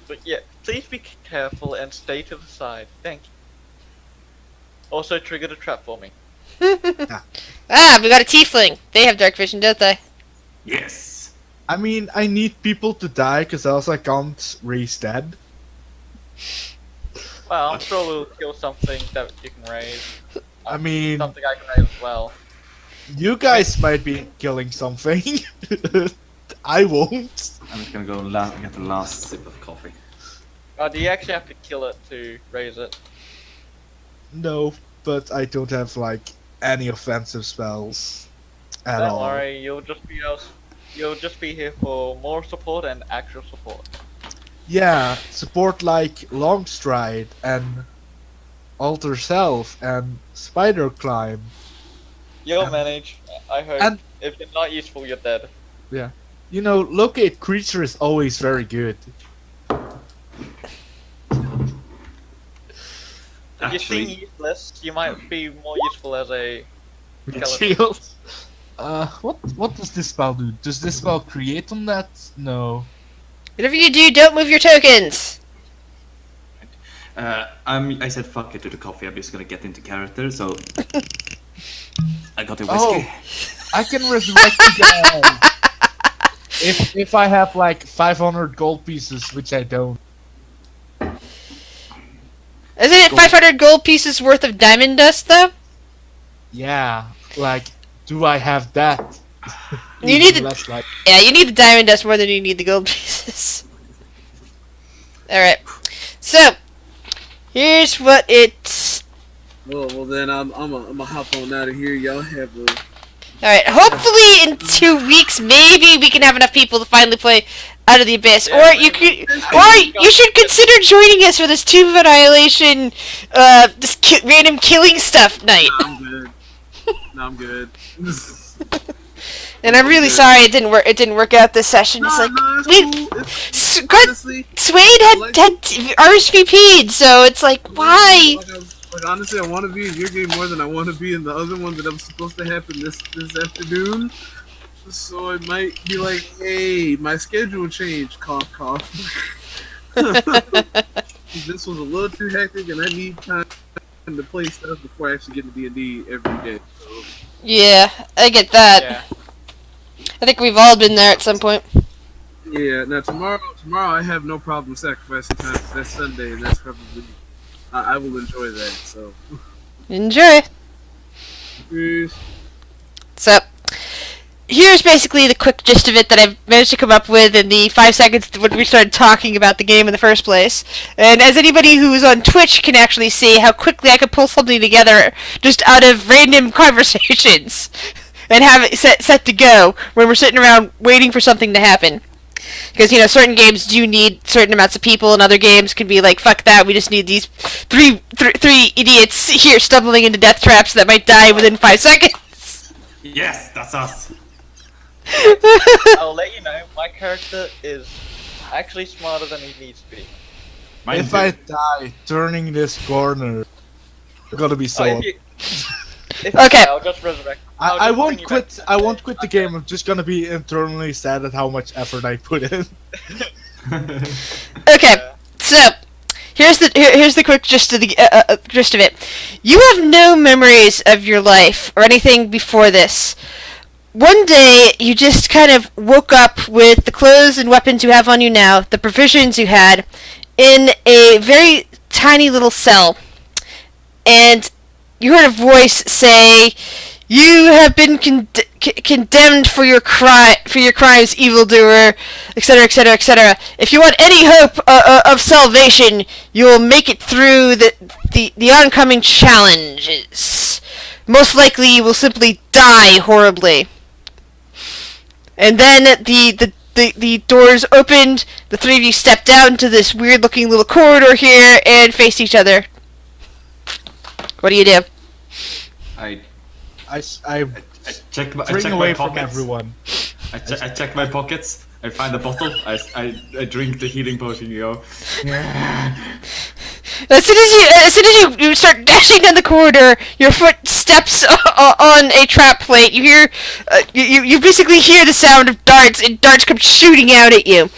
But yeah, please be careful and stay to the side. Thank you. Also, trigger the trap for me. Ah, we got a tiefling. They have dark vision, don't they? Yes! I mean, I need people to die because else I can't raise dead. Well, I'm sure we'll kill something that you can raise. I mean, Something I can raise as well. you guys might be killing something. I won't. I'm just gonna go and get the last sip of coffee. Do you actually have to kill it to raise it? No, but I don't have like any offensive spells at Don't all. worry, you'll just be here for more support and actual support. Yeah, support like Long Stride and Alter Self and Spider Climb. You'll manage. I hope. and- If you're not useful, you're dead. You know, locate creature is always very good. If you seem Actually, useless, you might be more useful as a. Shield. What does this spell do? Does this spell create on that? No. Whatever you do, don't move your tokens. I said fuck it to the coffee, I'm just gonna get into character, so... I got a whiskey. Oh, I can resurrect you guys. If I have like 500 gold pieces, which I don't. Isn't it 500 gold pieces worth of diamond dust, though? Yeah, like, do I have that? You need Even to- less like. Yeah, you need the diamond dust more than you need the gold pieces. Alright. So, here's what it Well, then I'm a hop on out of here. Y'all have a. Alright, hopefully in 2 weeks, maybe we can have enough people to finally play Out of the Abyss. Yeah, Or you should consider joining us for this Tomb of Annihilation, random killing stuff night. Nah, I'm good. Nah, I'm good. And I'm really sorry it didn't work. It didn't work out this session. It's like Honestly, Suede had RSVP'd, so it's like why? Like honestly, I want to be in your game more than I want to be in the other one that I'm supposed to happen this afternoon. So it might be like, hey, my schedule changed. Cough, cough. This was a little too hectic, and I need time to play stuff before I actually get to D&D every day. So. Yeah, I get that. Yeah. I think we've all been there at some point. Yeah. Now tomorrow I have no problem sacrificing time. That's Sunday, and that's probably I will enjoy that. So. Enjoy. Peace. So, here's basically the quick gist of it that I've managed to come up with in the 5 seconds when we started talking about the game in the first place. And as anybody who's on Twitch can actually see how quickly I could pull something together just out of random conversations and have it set to go when we're sitting around waiting for something to happen. Because, you know, certain games do need certain amounts of people, and other games can be like, fuck that, we just need these three idiots here stumbling into death traps that might die within 5 seconds. Yes, that's us. I'll let you know, my character is actually smarter than he needs to be. Mine If too. I die turning this corner, I'm gonna be so. Oh, if you Okay. die, I'll just resurrect. I I'll won't just bring you quit. back. I won't quit the game. I'm just gonna be internally sad at how much effort I put in. Okay, so here's the quick gist of it. You have no memories of your life or anything before this. One day, you just kind of woke up with the clothes and weapons you have on you now, the provisions you had, in a very tiny little cell, and you heard a voice say, "You have been condemned for your crimes, evildoer, etc., etc., etc. If you want any hope of salvation, you will make it through the oncoming challenges. Most likely, you will simply die horribly." And then the doors opened. The three of you stepped down into this weird-looking little corridor here and faced each other. What do you do? I I check my bring away from pockets. everyone. I check my pockets. I find a bottle. I drink the healing potion. You go. As soon as you start dashing down the corridor, your foot steps on a trap plate. You hear, you basically hear the sound of darts, and darts come shooting out at you.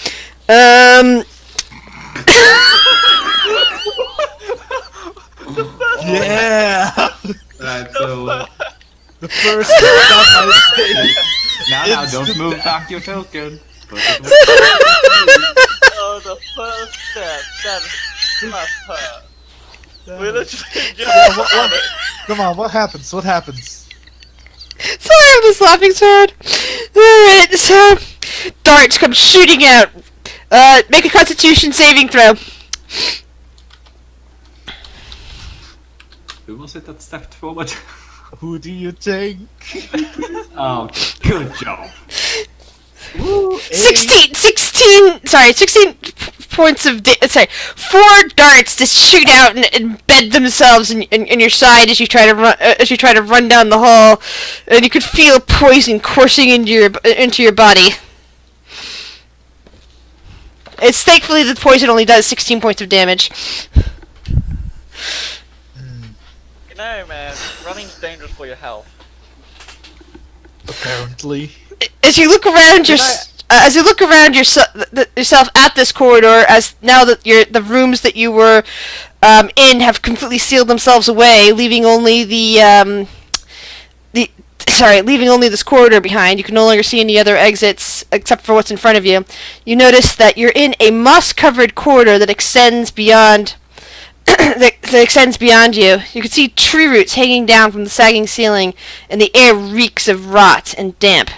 Yeah. Right. So The first stuff I say. now It's don't the move back your token. Put it away. Oh, the first step. That must hurt. We literally just Come on, what happens? What happens? Sorry, I'm just laughing so hard. Alright, so darts come shooting out. Make a Constitution saving throw. Who was it that stepped forward? Who do you think? Oh, good job. Ooh, 16 points of 4 darts just shoot out and embed themselves in your side as you try to run down the hall, and you could feel poison coursing into your body. It's thankfully the poison only does 16 points of damage. You know, man, running's dangerous for your health. Apparently. As you look around yourself at this corridor, as now that the rooms that you were in have completely sealed themselves away, leaving only leaving only this corridor behind. You can no longer see any other exits except for what's in front of you. You notice that you're in a moss-covered corridor that extends beyond that extends beyond you. You can see tree roots hanging down from the sagging ceiling, and the air reeks of rot and damp.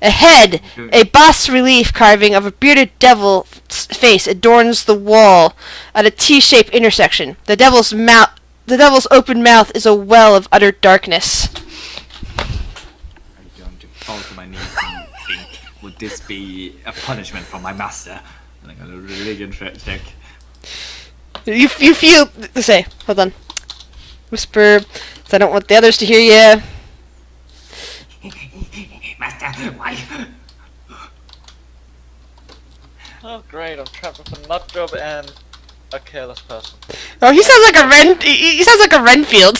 Ahead, a bas-relief carving of a bearded devil's face adorns the wall at a T-shaped intersection. The devil's mouth the devil's open mouth is a well of utter darkness. I'm going to fall to my knees and think, would this be a punishment from my master? And I'm gonna religion check. You feel... Say, hold on. Whisper, 'cause I don't want the others to hear you. Master, why? Oh great, I'm trapped with a nut job and a careless person. Oh, he sounds like a Ren... He sounds like a Renfield.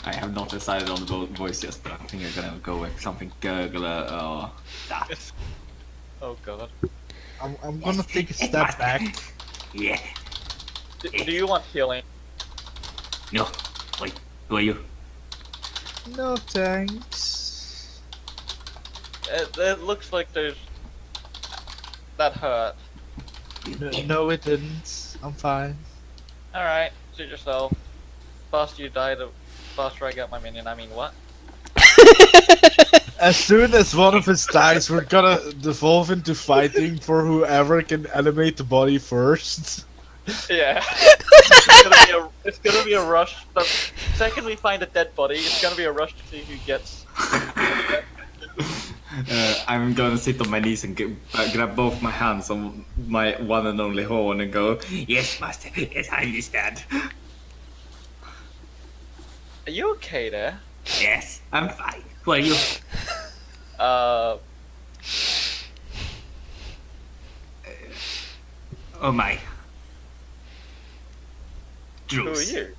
I have not decided on the voice yet, but I think I'm gonna go with something gurgler or that. Oh god. I'm gonna take a step back. Yeah. Do you want healing? No. Wait. Who are you? No thanks. It looks like there's... That hurt. No, it didn't. I'm fine. Alright, suit yourself. Faster you die, the faster I get my minion. I mean, what? As soon as one of us dies, we're gonna devolve into fighting for whoever can animate the body first. Yeah. It's gonna be a rush. The second we find a dead body, it's gonna be a rush to see who gets... I'm gonna sit on my knees and grab both my hands on my one and only horn and go, yes, master, yes, I understand. Are you okay there? Yes, I'm fine. Who are you? Oh my. Who are Druce. you?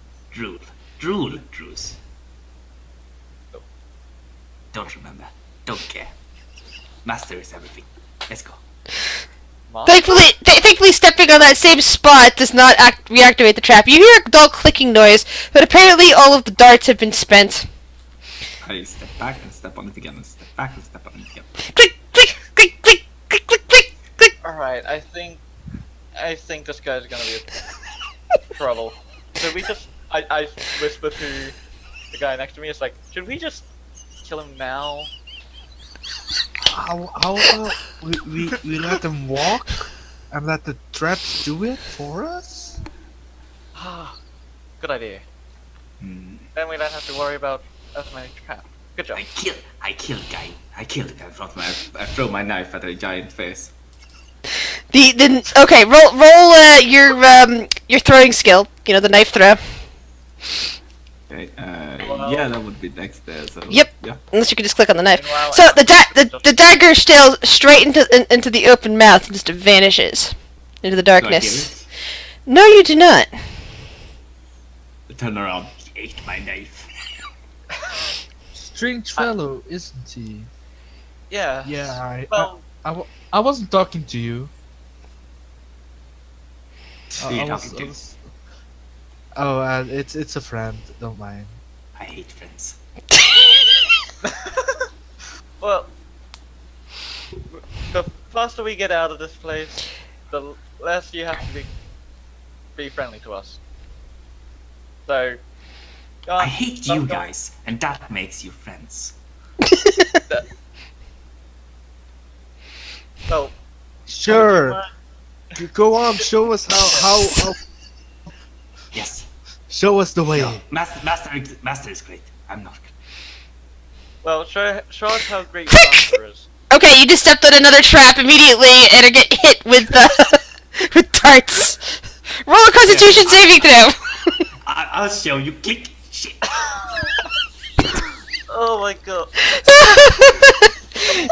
Drool, Druce. Oh. Don't remember. Don't care. Master is everything. Let's go. Mom? Thankfully, stepping on that same spot does not reactivate the trap. You hear a dull clicking noise, but apparently all of the darts have been spent. I step back and step on it again and step back and step on it again. Click, click, click, click, click, click, click, click. Alright, I think this guy's gonna be a trouble. Should we just... I whisper to the guy next to me, it's like, should we just kill him now? How about we let them walk and let the traps do it for us? Good idea. Hmm. Then we don't have to worry about as many traps. Good job. I kill guy. I kill the guy in front of me. I throw my knife at a giant face. Okay, roll your throwing skill. You know, the knife throw. Okay, yeah, that would be next there. So Yep. Yeah. Unless you can just click on the knife. Meanwhile, So the dagger stails straight into the open mouth and just vanishes into the Do I darkness. kill No, you do not. it? Turn around. Ate my knife. Strange fellow, isn't he? Yeah. Yeah, Well, I wasn't talking to you. Who you talking to? Oh, it's a friend. Don't mind. I hate friends. well, the faster we get out of this place, the less you have to be friendly to us. So, go on, I hate stop you going. guys, and that makes you friends. So, Sure. Go on. Show us how. Yes. Show us the way. No, master is great. I'm not. well, show us how great your master is. Okay, you just stepped on another trap immediately and are get hit with with darts. Roll a Constitution saving throw. I'll show you. Click. Shit. Oh my god.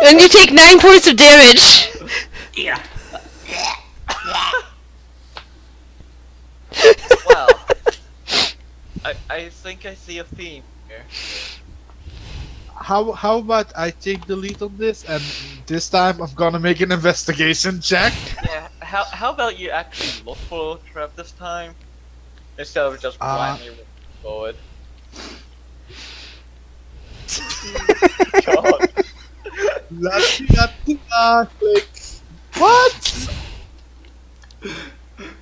And you take 9 points of damage. Yeah. Wow. I think I see a theme here. How about I take the lead on this, and this time I'm gonna make an investigation check. Yeah, how about you actually look for a trap this time? Instead of just blindly moving forward. God. Lucky at the click. What?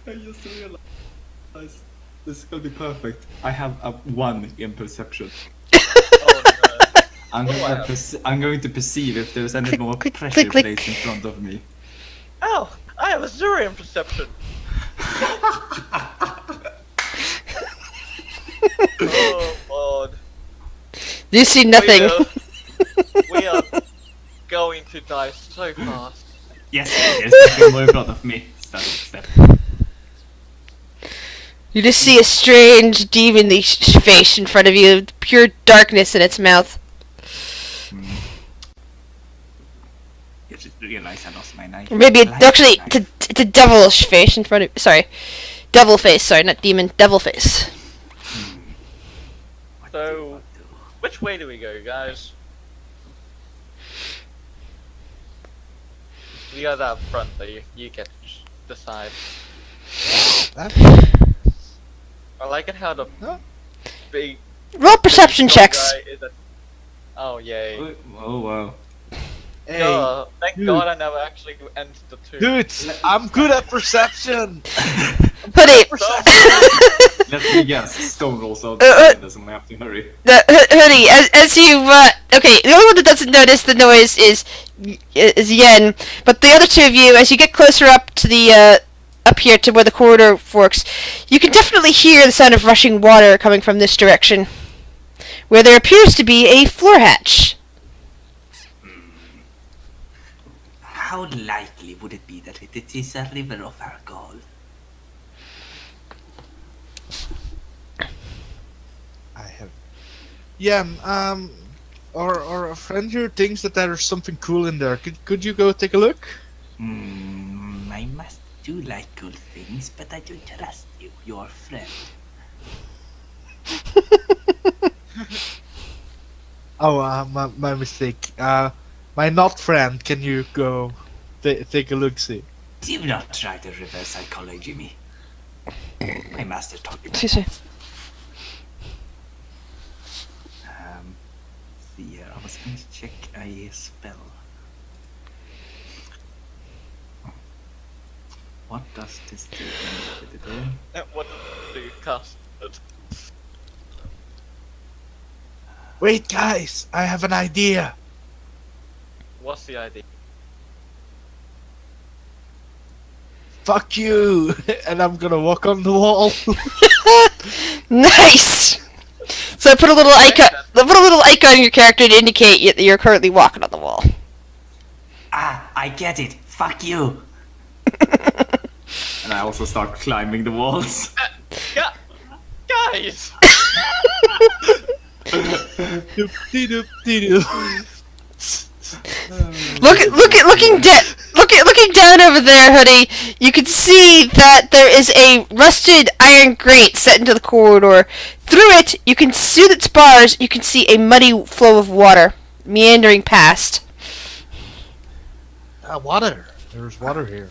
I just realized this is gonna be perfect. I have a 1 in perception. Oh no. I'm going to perceive if there's any Click, more click, pressure click, click. placed in front of me. Oh, I have a 0 in perception. Oh Lord. You see nothing. We are going to die so fast. Yes, there's nothing more in front of me. Step. You just see a strange demon face in front of you, pure darkness in its mouth. You just realize I lost my knife. Or maybe Life actually, knife. it's a devilish face in front of. Sorry, devil face. Sorry, not demon. Devil face. What So- do I do? Which way do we go, guys? You guys out front, so you get to decide. I like it how the Huh? big Roll perception big checks. guy is a... Oh yay! Oh wow. Hey, God, thank dude. God I never actually entered the two. dude, I'm good at perception. Hoodie. Let me guess. Stone rolls out. Doesn't have to hurry. Hoodie. As you okay, the only one that doesn't notice the noise is Yen, but the other two of you, as you get closer up to the up here to where the corridor forks, you can definitely hear the sound of rushing water coming from this direction, where there appears to be a floor hatch. How likely would it be that it is a river of alcohol? I have. Yeah, or a friend here thinks that there's something cool in there. Could you go take a look? I must do like cool things, but I don't trust you, your friend. Oh, my mistake. My not friend. Can you go take a look? See. Do not try to reverse psychology me. My master taught me. Excuse me. See here, I was going to check a spell. What does this do? What do you cast? Wait, guys, I have an idea. What's the idea? Fuck you, and I'm gonna walk on the wall. Nice. So put a little icon. Put a little icon on your character to indicate that you're currently walking on the wall. Ah, I get it. Fuck you. And I also start climbing the walls. Guys! Looking down over there, Hoodie, you can see that there is a rusted iron grate set into the corridor. Through it, you can see its bars. You can see a muddy flow of water meandering past. Water. There's water here.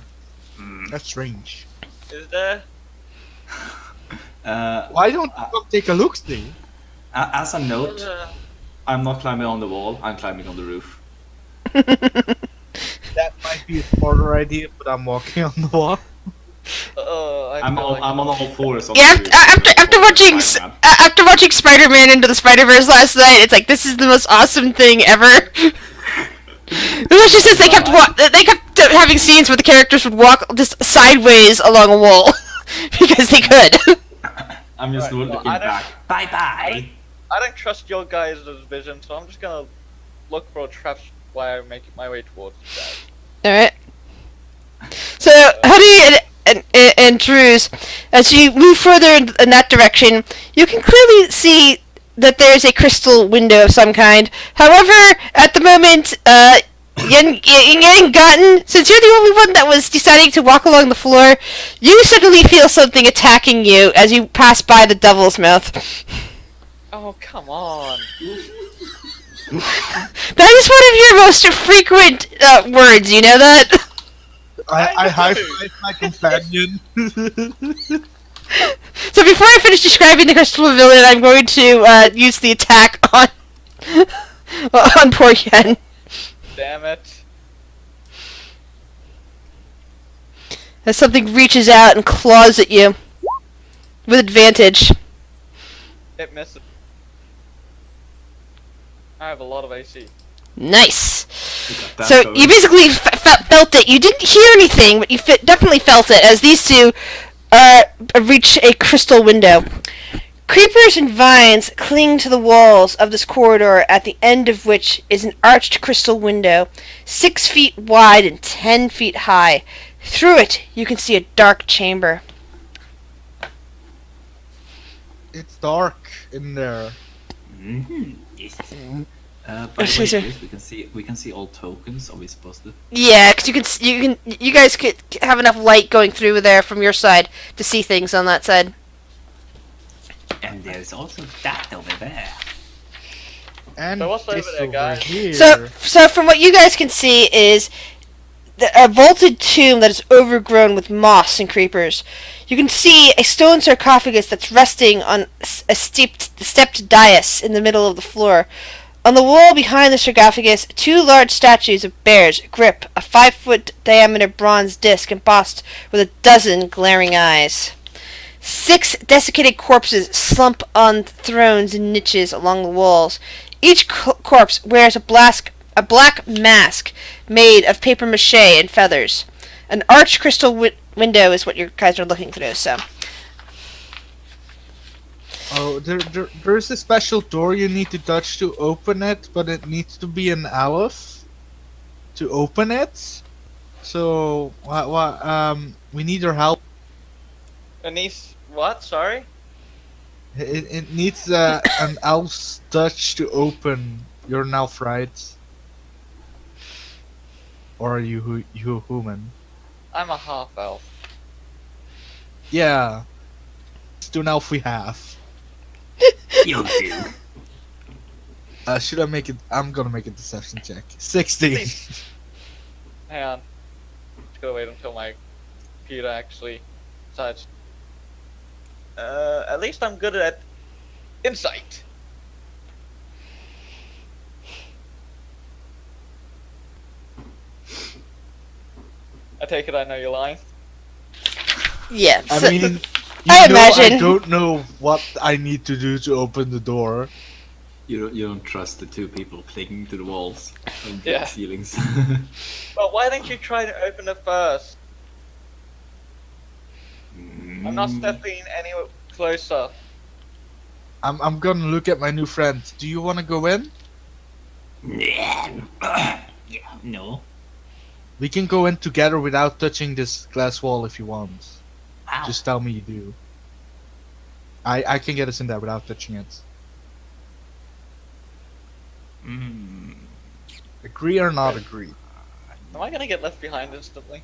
That's strange. Is there? Why don't you go take a look, Steve? As a note, Uh, I'm not climbing on the wall. I'm climbing on the roof. That might be a smarter idea, but I'm walking on the wall. I'm on all fours. On Yeah, the roof. after watching Spider-Man Into the Spider-Verse last night, it's like this is the most awesome thing ever. Especially since they kept having scenes where the characters would walk just sideways along a wall because they could. I'm just Right, well, looking I don't- back. Bye bye. I don't trust your guys' vision, so I'm just gonna look for traps while I make my way towards you guys. Alright. So, Hoodie and Drews, as you move further in that direction, you can clearly see that there is a crystal window of some kind. However, at the moment, Yen Gotten, since you're the only one that was deciding to walk along the floor, you suddenly feel something attacking you as you pass by the Devil's Mouth. Oh, come on. That is one of your most frequent words, you know that? I high-five my companion. So before I finish describing the Crystal Pavilion, I'm going to use the attack on on poor Yen. Damn it. As something reaches out and claws at you. With advantage. It misses. I have a lot of AC. Nice. That So going. you basically felt it. You didn't hear anything, but you definitely felt it as these two reach a crystal window. Creepers and vines cling to the walls of this corridor, at the end of which is an arched crystal window, 6 feet wide and 10 feet high. Through it, you can see a dark chamber. It's dark in there. Yes. By the way, Excuse me. Chris, we can see all tokens. Are we supposed to? Yeah, because you guys could have enough light going through there from your side to see things on that side. And there's also that over there. And So what's over this there, over guys? here. So from what you guys can see is a vaulted tomb that is overgrown with moss and creepers. You can see a stone sarcophagus that's resting on a stepped dais in the middle of the floor. On the wall behind the sarcophagus, 2 large statues of bears grip a 5-foot diameter bronze disc embossed with a dozen glaring eyes. 6 desiccated corpses slump on thrones and niches along the walls. Each corpse wears a black mask made of paper mache and feathers. An arched crystal window is what you guys are looking through, so. Oh, there's a special door you need to touch to open it, but it needs to be an elf to open it. So, we need your help. Anise, what? Sorry? It needs an elf's touch to open. You're an elf, right? Or are you human? I'm a half elf. Yeah. It's to an elf we have. You'll do. Should I make it? I'm gonna make a deception check. 16. Hang on. Just gotta wait until my computer actually decides. At least I'm good at insight. I take it I know you're lying. Yeah. I so- mean, I I imagine. don't know what I need to do to open the door. You don't trust the 2 people clinging to the walls and the Yeah. ceilings. Well, why don't you try to open it first? I'm not stepping any closer. I'm gonna look at my new friend. Do you wanna go in? Yeah, no. We can go in together without touching this glass wall if you want. Wow. Just tell me you do. I can get us in there without touching it. Agree or not agree? Am I gonna get left behind instantly?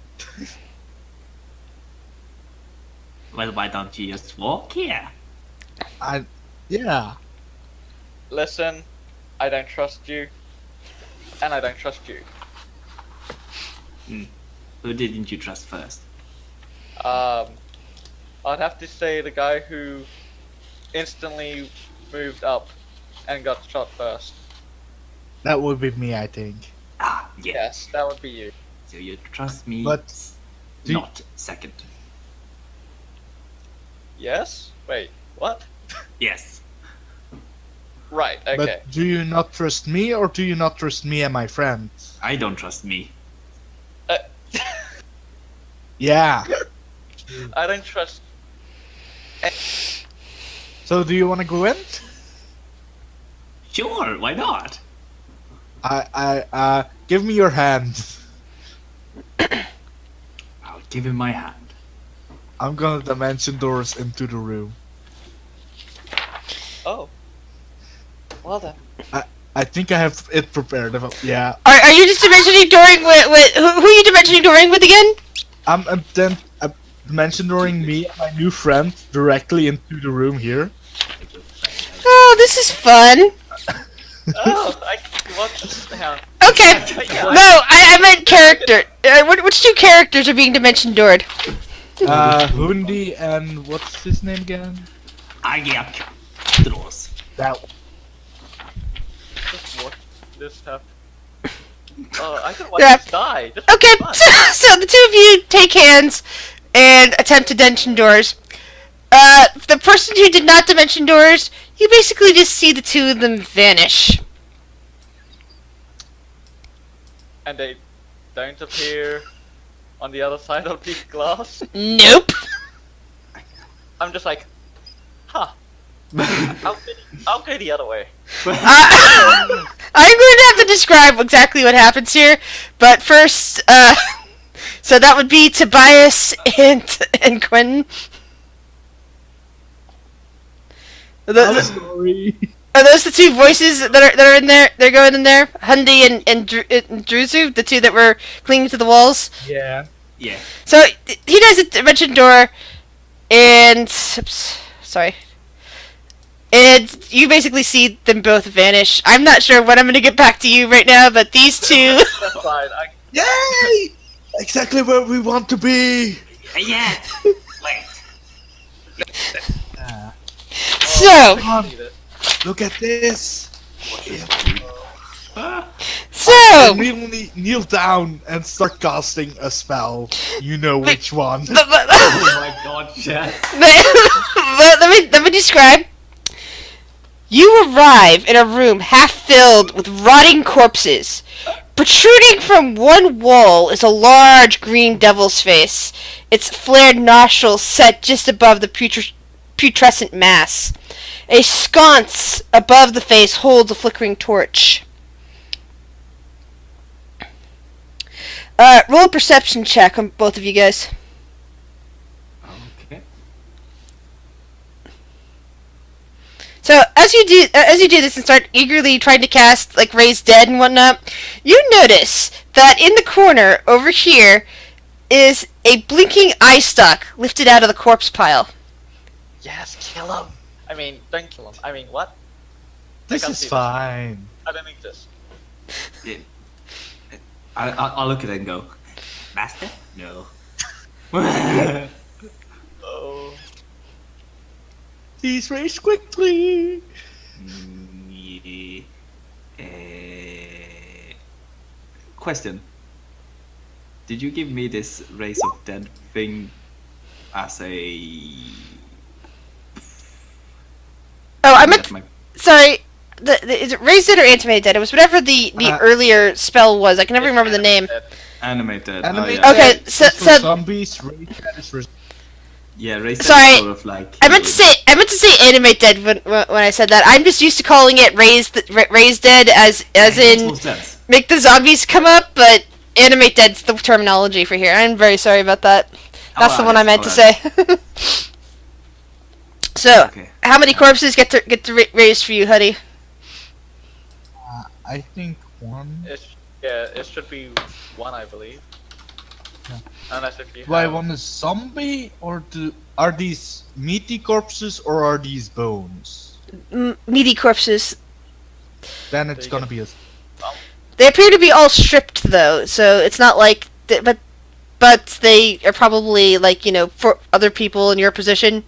Well, why don't you just walk here? Yeah. Listen, I don't trust you, and I don't trust you. Who didn't you trust first? I'd have to say the guy who instantly moved up and got shot first. That would be me, I think. Ah, yeah. Yes, that would be you. So you trust me, But do- not second. Yes? Wait, what? Yes. Right, okay. But do you not trust me, or do you not trust me and my friends? I don't trust me. Yeah. I don't trust. So do you want to go in? Sure, why not? Give me your hand. I'll give him my hand. I'm gonna dimension doors into the room. Oh. Well then. I think I have it prepared. Yeah. Are you just dimensioning dooring with who are you dimensioning dooring with again? I'm dimension dooring me and my new friend directly into the room here. Oh, this is fun. Oh, I what? Hang on. Okay. Yeah. No, I meant character. Which 2 characters are being dimension doored? Hundi and what's his name again? I get draws. That What? This have. I can watch Yeah. this die. This Okay, is fun. so the 2 of you take hands and attempt to dimension doors. The person who did not dimension doors, you basically just see the 2 of them vanish. And they don't appear on the other side of the glass. Nope. I'm just like, huh. I'll go the other way. I'm going to have to describe exactly what happens here, but first, so that would be Tobias and Quentin. I'm sorry. Are those the two voices that are in there? They're going in there. Hundi and Druzu, the two that were clinging to the walls. Yeah. Yeah. So he does a dimension door, and sorry, and you basically see them both vanish. I'm not sure when I'm gonna get back to you right now, but these two. That's fine. Yay! Exactly where we want to be. Yeah. Wait. So, Look at this. so. Kneel down and start casting a spell. You know which one. But- Oh my god, yes. let me describe. You arrive in a room half filled with rotting corpses. Protruding from one wall is a large green devil's face, its flared nostrils set just above the putrescent mass. A sconce above the face holds a flickering torch. Roll a perception check on both of you guys. Okay. So as you do this and start eagerly trying to cast like raise dead and whatnot, you notice that in the corner over here is a blinking eye stalk lifted out of the corpse pile. Yes, kill him. I mean, don't kill him. I mean, what? This can't is see this. fine. I don't exist. Yeah. I'll look at it and go, Master? No. Oh. Please raise quickly. Question. Did you give me this race of dead thing as a... Oh, I meant. my... Sorry. Is it raised dead or animated dead? It was whatever the earlier spell was. I can never remember the name. Animated. Animated. Oh, yeah. Okay, so zombies. Raise dead is Yeah, race Sorry, sort of like... I meant to say animate dead when I said that. I'm just used to calling it raised dead as in Makes more sense. make the zombies come up, but animate dead's the terminology for here. I'm very sorry about that. That's the one I meant to say. So, Okay. how many corpses get to raised for you, Huddy? I think one. It should be one, I believe. Yeah. Unless if you Do I have... want a zombie or are these meaty corpses or are these bones? Meaty corpses. Then it's you gonna go. be a. They appear to be all stripped, though, so it's not like... But they are probably, like, you know, for other people in your position.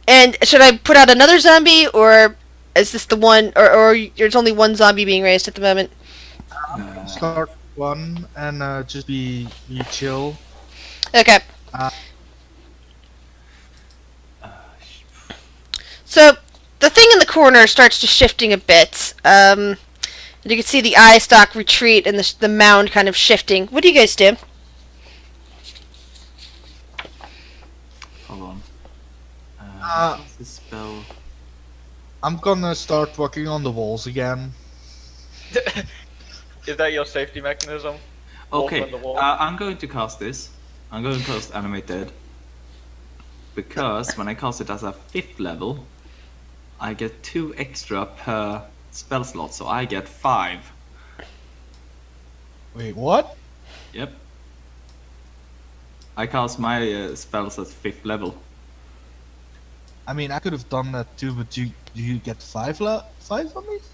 And should I put out another zombie, or is this the one... Or there's only one zombie being raised at the moment? Start one and just be chill. Okay. Uh, So, the thing in the corner starts to shifting a bit. And you can see the eye stalk retreat and the mound kind of shifting. What do you guys do? Hold on. What's the spell? I'm gonna start working on the walls again. Is that your safety mechanism? Walk Okay, on the wall? I'm going to cast this. I'm going to cast Animate Dead. Because when I cast it as a 5th level, I get 2 extra per spell slot, so I get 5. Wait, what? Yep. I cast my spells at 5th level. I mean, I could have done that too, but do you get 5 on these?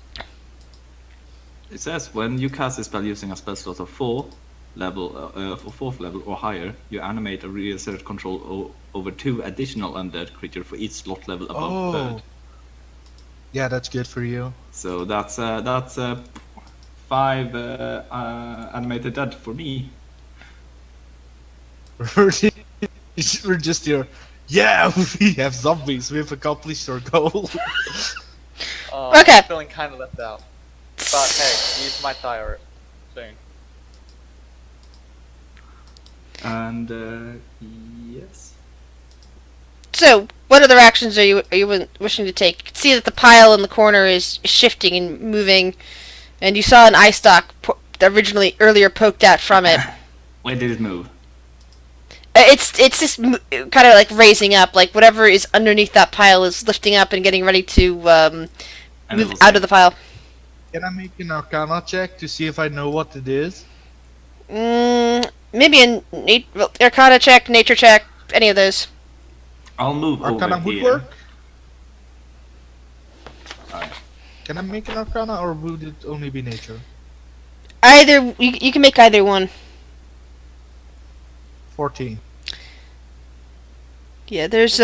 It says when you cast a spell using a spell slot of 4th level or higher, you animate a reassert control over 2 additional undead creatures for each slot level above 3rd. Yeah, that's good for you. So that's 5 animated dead for me. We're just here. Yeah, we have zombies. We've accomplished our goal. Okay. I'm feeling kind of left out. But hey, these might die soon. And yes. So, what other actions are you wishing to take? You can see that the pile in the corner is shifting and moving, and you saw an eye stalk originally earlier poked out from it. Where did it move? It's just kind of like raising up, like whatever is underneath that pile is lifting up and getting ready to move out of the pile. Can I make an Arcana check to see if I know what it is? Maybe a Arcana check, nature check, any of those. I'll move Arcana over would here. work? Alright. Can I make an Arcana or would it only be nature? Either you can make either one. 14. Yeah, there's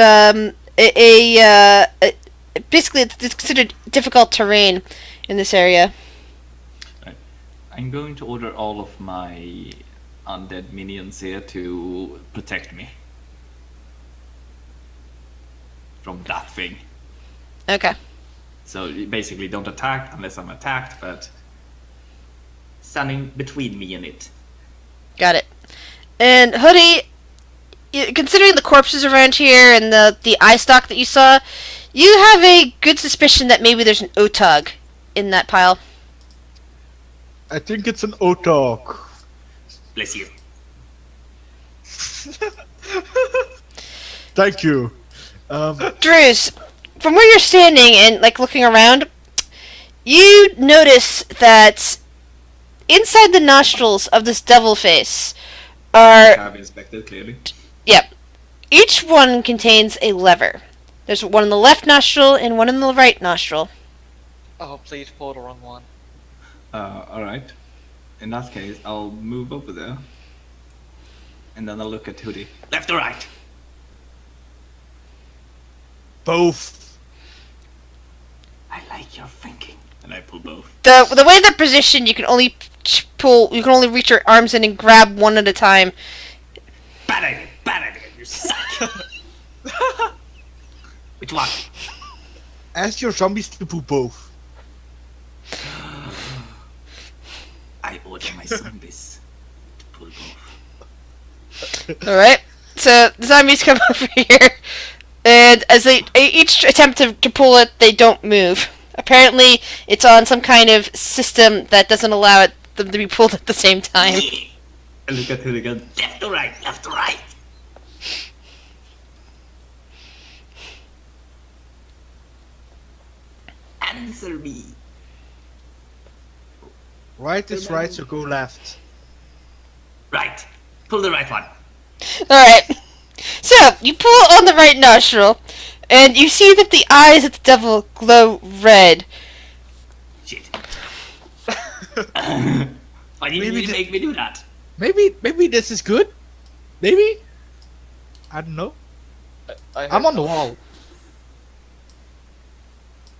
basically it's considered difficult terrain in this area. I'm going to order all of my undead minions here to protect me from that thing. Okay. So you basically don't attack unless I'm attacked, but standing between me and it. Got it. And Hoodie, considering the corpses around here and the eye stalk that you saw, you have a good suspicion that maybe there's an Otog in that pile. I think it's an Otok. Bless you. Thank you. Drews, from where you're standing and like looking around, you notice that inside the nostrils of this devil face are Have inspected clearly. Yep. Each one contains a lever. There's one in the left nostril and one in the right nostril. Oh, please pull the wrong one. Alright. In that case, I'll move over there. And then I'll look at Hoodie. Left or right? Both. I like your thinking. And I pull both. The way they're positioned, you can only reach your arms in and grab one at a time. Bad idea. Bad idea. You suck. Which one? Ask your zombies to pull both. I order my zombies to pull both. Alright. So the zombies come over here, and as they each attempt to pull it, they don't move. Apparently, it's on some kind of system that doesn't allow them to be pulled at the same time. I look at Hoodie again. Left or right? Left or right? Answer me. Right is right, so go left. Right. Pull the right one. Alright. So, you pull on the right nostril, and you see that the eyes of the devil glow red. Shit. Why didn't Maybe you the- make me do that? Maybe this is good? Maybe? I don't know. I'm on the wall.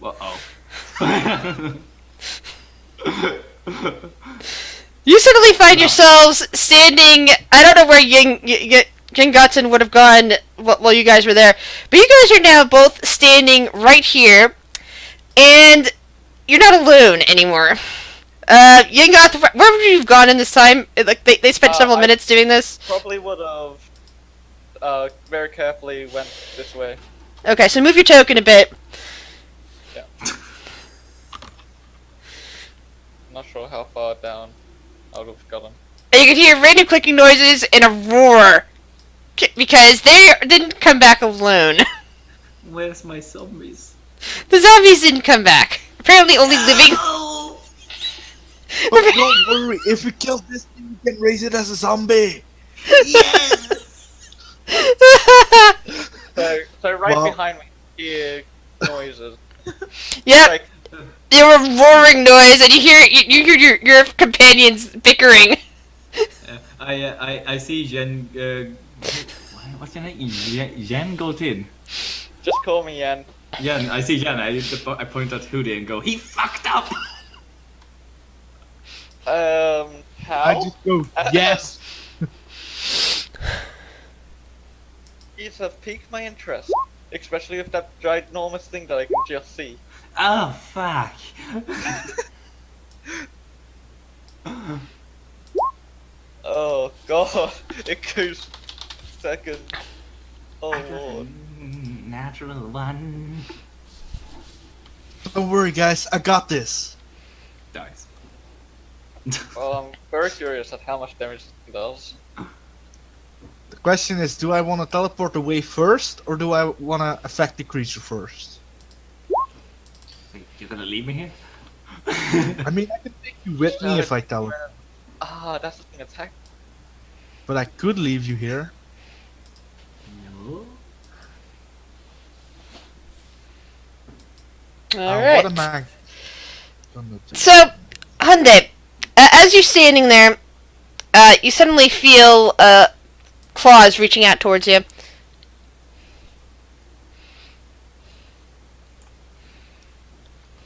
Uh-oh. You suddenly find yourselves standing. I don't know where Yingotson would have gone while you guys were there, but you guys are now both standing right here, and you're not alone anymore. Yingoth, where would you have gone in this time? Like they spent several minutes doing this. Probably would have very carefully went this way. Okay, so move your token a bit. Yeah. Not sure how far down I would have gotten. And you can hear random clicking noises and a roar. Because they didn't come back alone. Where's my zombies? The zombies didn't come back. Apparently only living... Oh! But don't worry, if we kill this thing, we can raise it as a zombie. Yes! So right Well- behind me, hear noises. Yep, Like, you hear a roaring noise and you hear your companions bickering. I see Jen. What's your name? Jen Goltin. just call me Yen. Jen, I see Jen. I point at Hoodie and go, he fucked up. I How? just go, yes. These have piqued my interest, especially with that ginormous thing that I can just see. Oh, fuck. Oh god, it goes second. Oh lord. Natural one. Don't worry, guys. I got this. Dies. Well, I'm very curious at how much damage it does. The question is, do I want to teleport away first, or do I want to affect the creature first? Wait, you're gonna leave me here? I mean, I can take you with me if I teleport, Ah, that's the thing, attack. but I could leave you here. No. Alright. What am I gonna do? So, Hyundai, as you're standing there, you suddenly feel claws reaching out towards you.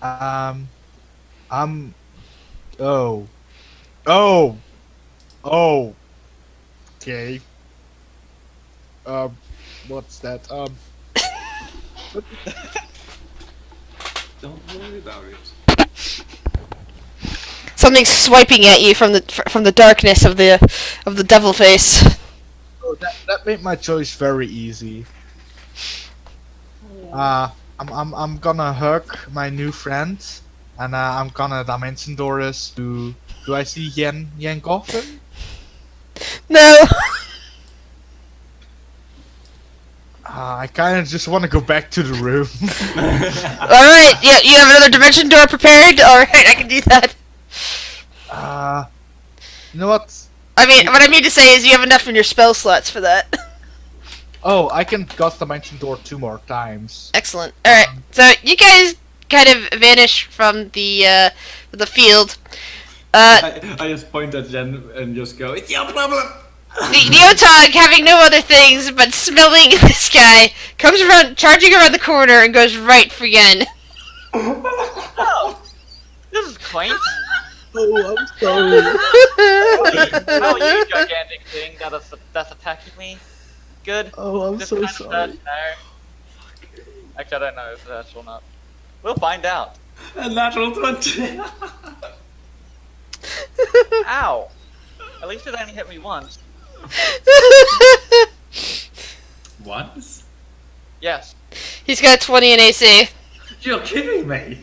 I'm. Oh. Oh. Oh. Okay. What's that? Don't worry about it. Something swiping at you from the darkness of the devil face. Oh, that made my choice very easy. I'm gonna hug my new friend, and I'm gonna dimension Doris to. Do I see Yen Goffin? No. I kind of just want to go back to the room. All right. Yeah, you have another dimension door prepared. All right, I can do that. You know what? I mean, what I mean to say is you have enough in your spell slots for that. Oh, I can cast Dimension Door 2 more times. Excellent. All right. So you guys kind of vanish from the field. I just point at Jen and just go, it's your problem! The Otog, having no other things but smelling this guy, comes around, charging around the corner, and goes right for Yen. Oh, this is quaint. Oh, I'm sorry. How are you, gigantic thing that's attacking me? Good. Oh, I'm Just so kind of sorry. no. Actually, I don't know if that's or not. We'll find out. A natural 20! Ow! At least it only hit me once. Once? Yes. He's got 20 in AC. You're kidding me!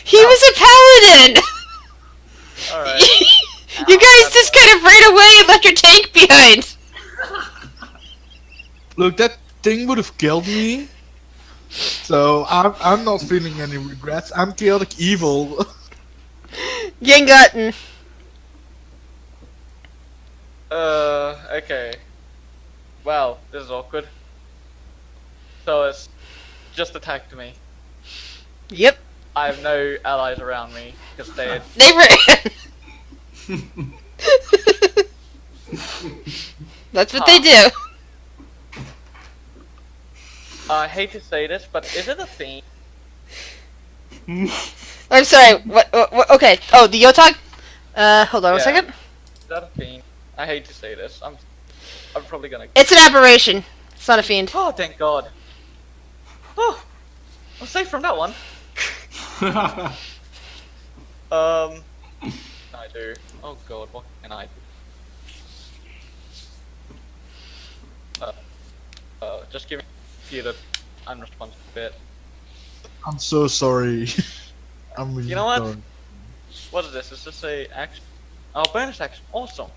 He was a paladin! Alright. You guys just kind of ran away and left your tank behind. Look, that thing would have killed me. So I'm not feeling any regrets. I'm chaotic evil. Yengotten. Okay. Well, this is awkward. So it's just attacked me. Yep. I have no allies around me because they. They ran. That's what they do. I hate to say this, but is it a theme? I'm sorry. What? Okay. Oh, the Yotag. Hold on a Yeah. second. Is that a theme? I hate to say this. I'm probably gonna. It's an aberration. It's not a fiend. Oh, thank God. Oh, I'm safe from that one. I do. Oh God, what can I do? Just give me the unresponsive bit. I'm so sorry. I'm really You know what? sorry. What is this? Is this a action? Oh, bonus action. Awesome.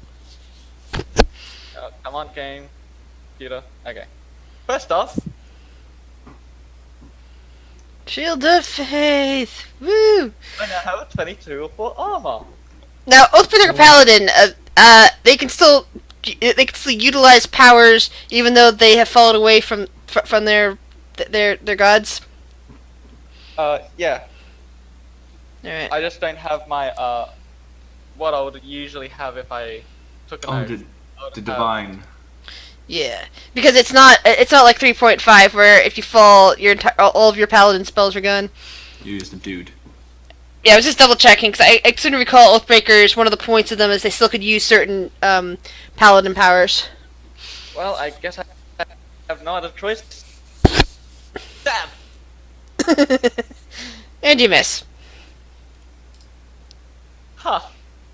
Come on, game. Computer. Okay. First off, Shield of Faith. Woo. I now have a 22 for armor. Now, Oathbringer Paladin. They can still utilize powers even though they have fallen away from their gods. Yeah. All right. I just don't have my what I would usually have if I took an Oh, oath. the I would have- divine. Yeah, because it's not like 3.5 where if you fall, all of your paladin spells are gone. You use the dude. Yeah, I was just double checking because I couldn't recall Oathbreakers. One of the points of them is they still could use certain paladin powers. Well, I guess I have no other choice. Stab. And you miss. Huh.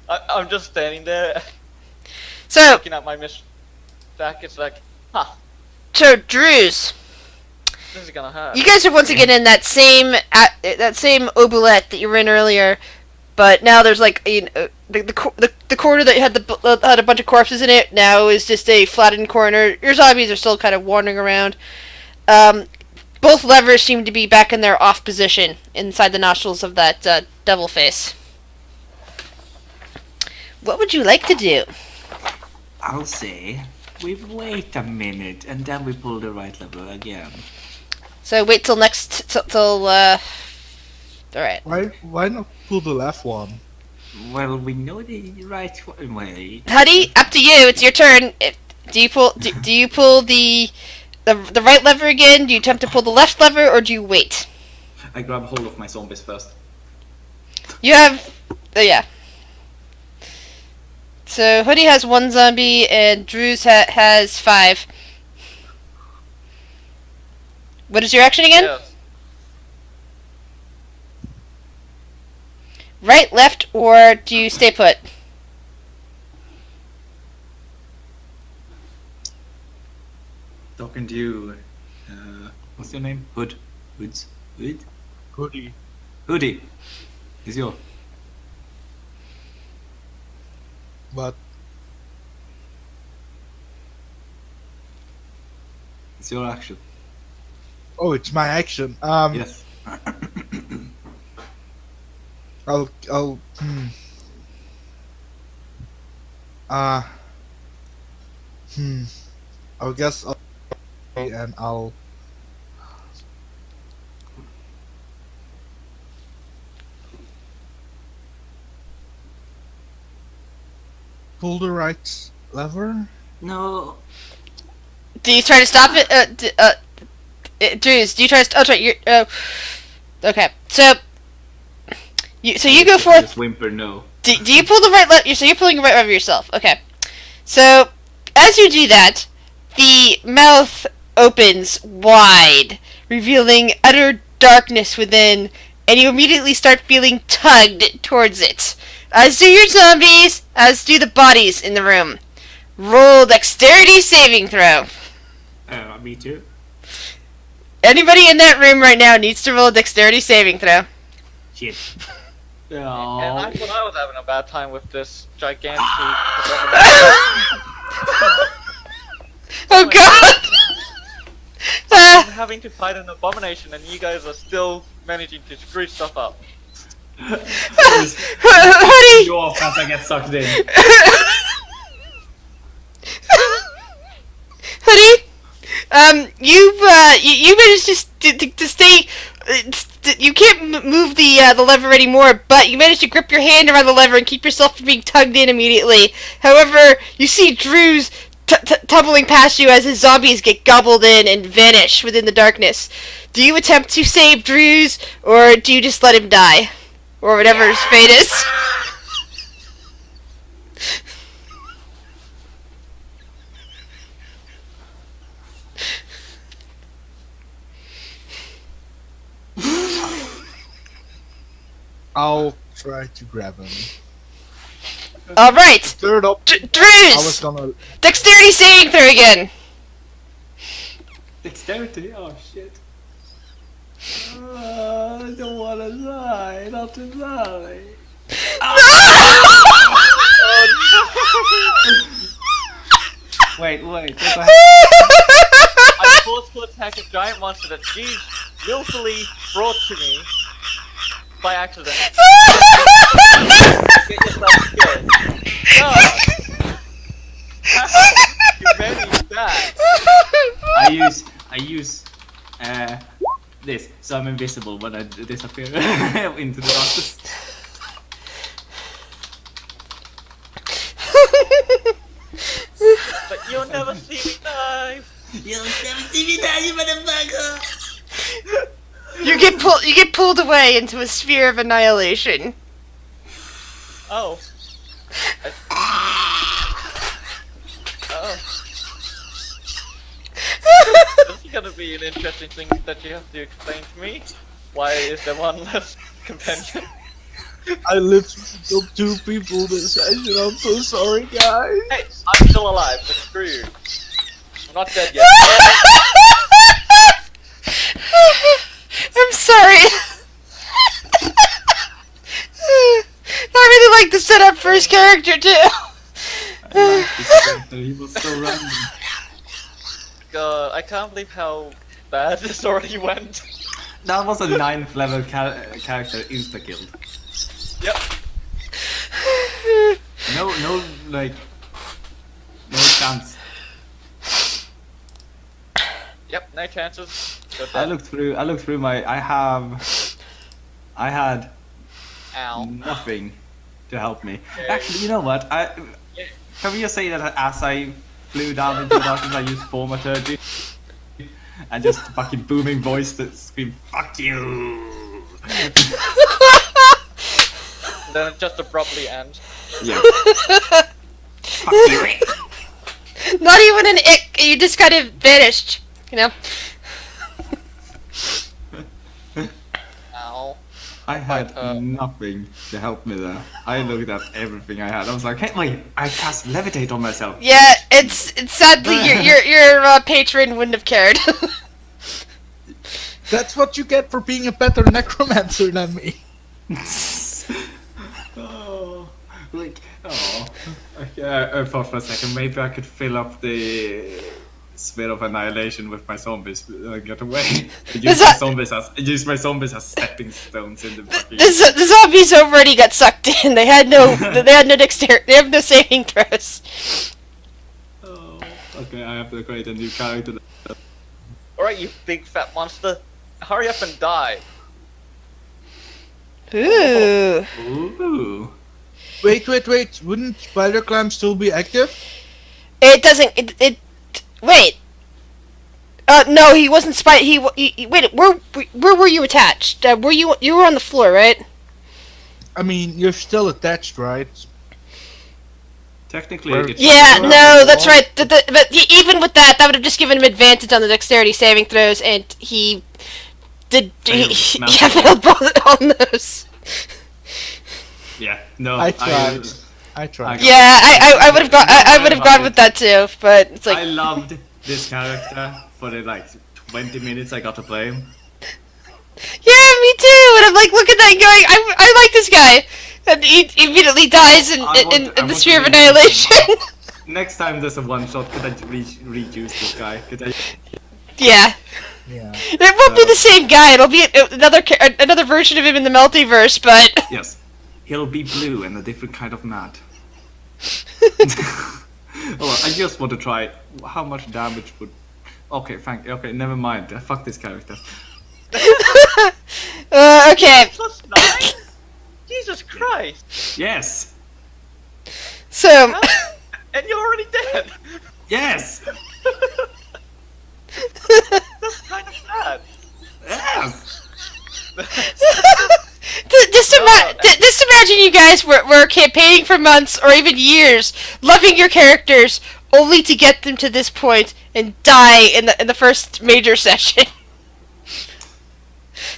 I'm just standing there. So, looking at my mission stack, it's like, huh, Drews, this is gonna hurt. you guys are once again in that same oubliette that you were in earlier, but now there's like the corner that had had a bunch of corpses in it now is just a flattened corner. Your zombies are still kind of wandering around. Both levers seem to be back in their off position inside the nostrils of that devil face. What would you like to do? I'll say we wait a minute and then we pull the right lever again. So wait till next till all right. Why not pull the left one? Well, we know the right way. Huddy, up to you. It's your turn. Do you pull the right lever again? Do you attempt to pull the left lever, or do you wait? I grab hold of my zombies first. You have, yeah. So Hoodie has 1 zombie, and Drews has 5. What is your action again? Yes. Right, left, or do you stay put? Talking to you. What's your name? Hood. Hood. Hoodie. Hoodie. Is your. But It's your action. oh, it's my action. Yes. I'll I guess I'll pull the right lever. No. Do you try to stop it? Drews, do you try to? Oh, right. You're. Okay. So. You go forth. Just whimper no. Do you pull the right lever? So you're pulling the right lever yourself. Okay. So as you do that, the mouth opens wide, revealing utter darkness within, and you immediately start feeling tugged towards it. As do your zombies, as do the bodies in the room. Roll dexterity saving throw. Me too. Anybody in that room right now needs to roll a dexterity saving throw. Shit. And I thought I was having a bad time with this gigantic. Oh god! I'm having to fight an abomination, and you guys are still managing to screw stuff up. Hoodie! You off as I get sucked in. Hoodie, you managed to stay. You can't move the lever anymore, but you managed to grip your hand around the lever and keep yourself from being tugged in immediately. However, you see Drews tumbling past you as his zombies get gobbled in and vanish within the darkness. Do you attempt to save Drews, or do you just let him die? Or whatever his fate is? I'll try to grab him. Alright! Third up. I was Drews! gonna. Dexterity saving throw again! Dexterity? Oh shit. I don't wanna die. Not to die. Wait. What the heck? I forceful attack a giant monster that you willfully brought to me by accident. Get yourself killed. No! You made me bad. I use this, so I'm invisible when I disappear into the darkness. But you'll never see me die. You'll never see me die, you motherfucker! You get pulled away into a sphere of annihilation. Oh. Oh. This is gonna be an interesting thing that you have to explain to me. Why is there one less companion? I literally killed 2 people this session. I'm so sorry, guys. Hey, I'm still alive, but screw you. I'm not dead yet. I'm sorry. I really like the setup for his character too. I like this character, he was so random. God, I can't believe how bad this already went. That was a 9th level character insta-killed. Yep. No, like, no chance. Yep, no chances. Good I dead. looked through my, I had Ow. nothing to help me. Okay. Actually, you know what? Can we just say that as I flew down into the darkness, I used thaumaturgy and just fucking booming voice that screamed "fuck you." Then it just abruptly ends. Yeah. Fuck you. Not even an ick. You just kind of vanished. You know. Ow. I had nothing to help me there. I looked at everything I had. I was like, hey, wait, I cast levitate on myself. Yeah, it's sadly your patron wouldn't have cared. That's what you get for being a better necromancer than me. Oh, like, oh. I thought for a second maybe I could fill up the sphere of annihilation with my zombies and get away. Use my zombies as stepping stones in the fucking... The zombies already got sucked in. They had no dexterity. They have no saving throws. Oh, okay, I have to create a new character. Alright, you big fat monster. Hurry up and die. Ooh. Ooh. Wait. Wouldn't Spider Climb still be active? It doesn't. It. Wait. No, he wasn't wait. Where were you attached? You were on the floor, right? I mean, you're still attached, right? Technically, Where- it's Yeah. No, that's right. But even with that, would have just given him advantage on the dexterity saving throws, and he did. Failed. Failed both on those. Yeah, no. I tried. I tried. Yeah, I would have gone. I would have gone with that too, but it's like. I loved this character for the like 20 minutes I got to play him. Yeah, me too. And I'm like, look at that, going. I like this guy, and he immediately dies in the sphere of annihilation. Next time there's a one shot, could I reuse this guy? Could I? Yeah. Yeah. It won't be the same guy. It'll be another version of him in the multiverse, but. Yes, he'll be blue and a different kind of mad. Oh, I just want to try how much damage would. Okay, okay, never mind. Fuck this character. Okay. Plus 9? Jesus Christ. Yes. So. And you're already dead. Yes. That's kind of sad. Yes. Just imagine you guys were campaigning for months or even years, loving your characters, only to get them to this point and die in the first major session.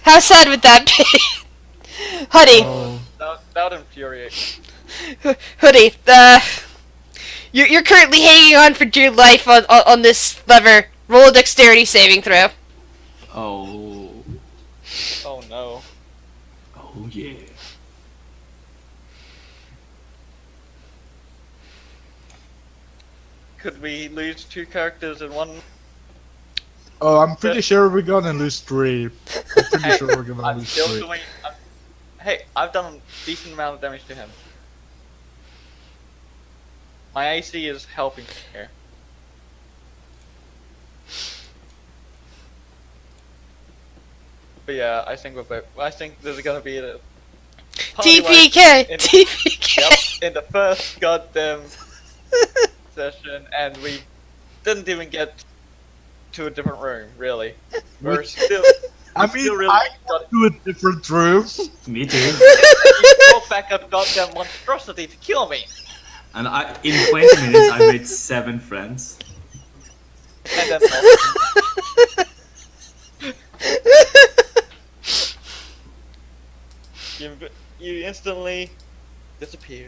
How sad would that be? Hoodie. Oh. That would infuriate me. Hoodie, you're currently hanging on for dear life on this lever. Roll a dexterity saving throw. Oh. Oh no. Oh yeah. Could we lose 2 characters in one? Oh, I'm pretty sure we're gonna lose 3. I'm pretty sure we're gonna I'm lose still 3. doing. Hey, I've done a decent amount of damage to him. My AC is helping here. But yeah, I think there's gonna be a party wipe TPK! in- TPK! Yep, in the first goddamn session, and we didn't even get to a different room, really. We're still. I we mean, still really I got do a different room. Me too. you brought back a goddamn monstrosity to kill me, And in 20 minutes, I made 7 friends. and then You instantly disappear.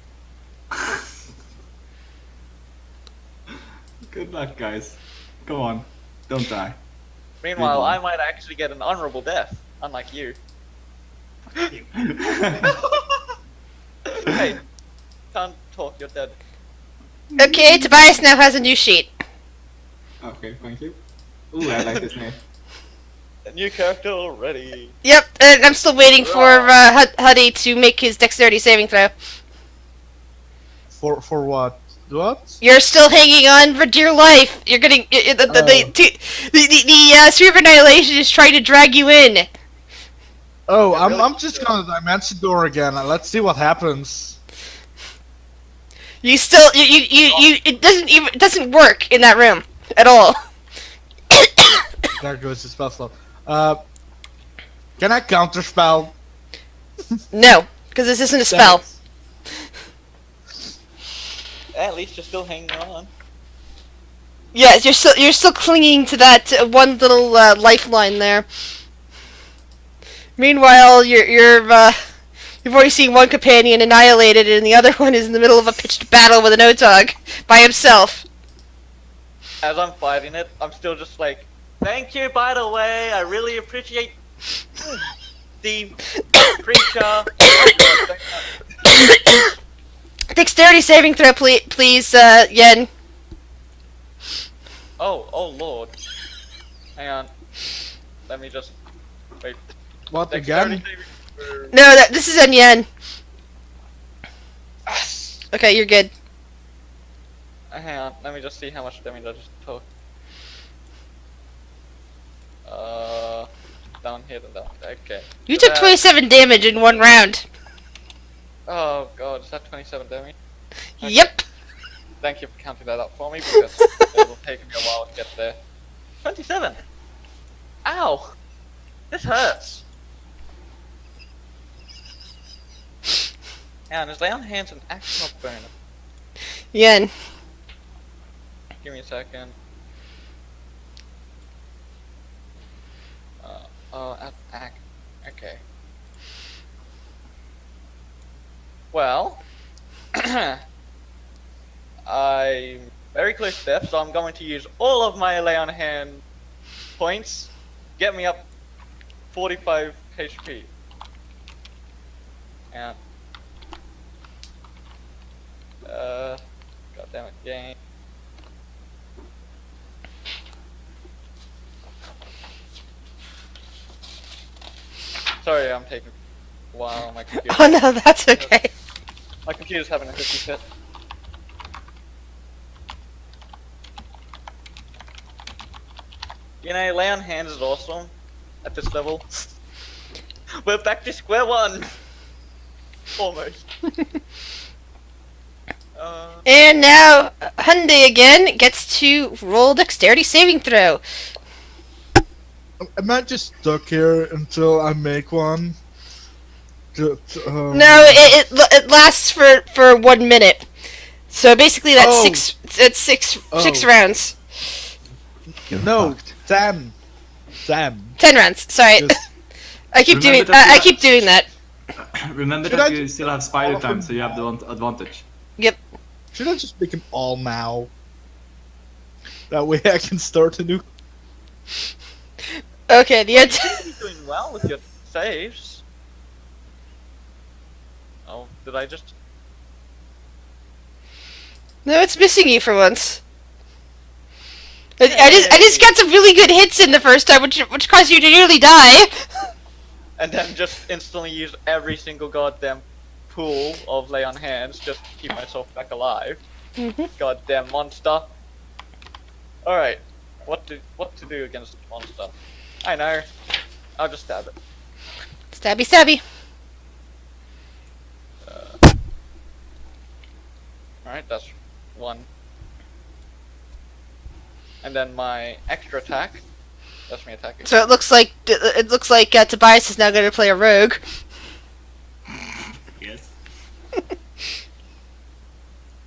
Good luck, guys. Come on, don't die. Meanwhile, Good one. I might actually get an honorable death, unlike you. You. Hey, can't talk, you're dead. Okay, Tobias now has a new sheet. Okay, thank you. Ooh, I like this name. A new character already. Yep, and I'm still waiting for Huddy to make his dexterity saving throw. For what? What? You're still hanging on for dear life. You're getting the Sphere of Annihilation is trying to drag you in. Oh, Yeah, really? I'm just gonna dimension door again. Let's see what happens. You still you it doesn't work in that room at all. There goes the spell slot. Can I counterspell? No, because this isn't a spell. At least you're still hanging on. Yeah, you're still clinging to that one little lifeline there. Meanwhile, you've already seen one companion annihilated, and the other one is in the middle of a pitched battle with an Otog by himself. As I'm fighting it, I'm still just like, thank you, by the way, I really appreciate the creature. Dexterity saving throw, please, Yen. Oh lord. Hang on. Let me just, wait. What Dexterity again? saving throw. No, this is on Yen. Yes. Okay, you're good. Hang on, let me just see how much damage I just took. Down here and down. Okay. You took 27 damage in one round. Oh god, is that 27 damage? Okay. Yep. Thank you for counting that up for me because it will take me a while to get there. 27! Ow! This hurts! And is lay on hands an action or bonus? Yen. Give me a second. Okay. Well, I'm very close to death, so I'm going to use all of my lay on hand points. Get me up 45 HP. And god damn it, game. Sorry, I'm taking a while on my computer. Oh no, that's okay. My computer's having a hissy fit. You know, lay on hands is awesome at this level. We're back to square one! Almost. And now Hyundai again gets to roll dexterity saving throw. Am I just stuck here until I make one? No, it lasts for 1 minute. So basically that's six rounds. You're No, fucked. 10. 10 rounds. Sorry. Just- I keep Remember doing that you I have- keep doing that. Remember Should that I you just- still have spider time, so you have the advantage. Yep. Should I just make them all now? That way I can start a new. Okay, the end. You're doing well with your saves. Oh, did I just... No, it's missing you for once. I just got some really good hits in the first time, which caused you to nearly die. And then just instantly use every single goddamn pool of lay on hands just to keep myself back alive. Goddamn monster. Alright, what to do against the monster? I know. I'll just stab it. Stabby, stabby. Alright, that's one. And then my extra attack. That's me attacking. So it looks like Tobias is now going to play a rogue. Yes.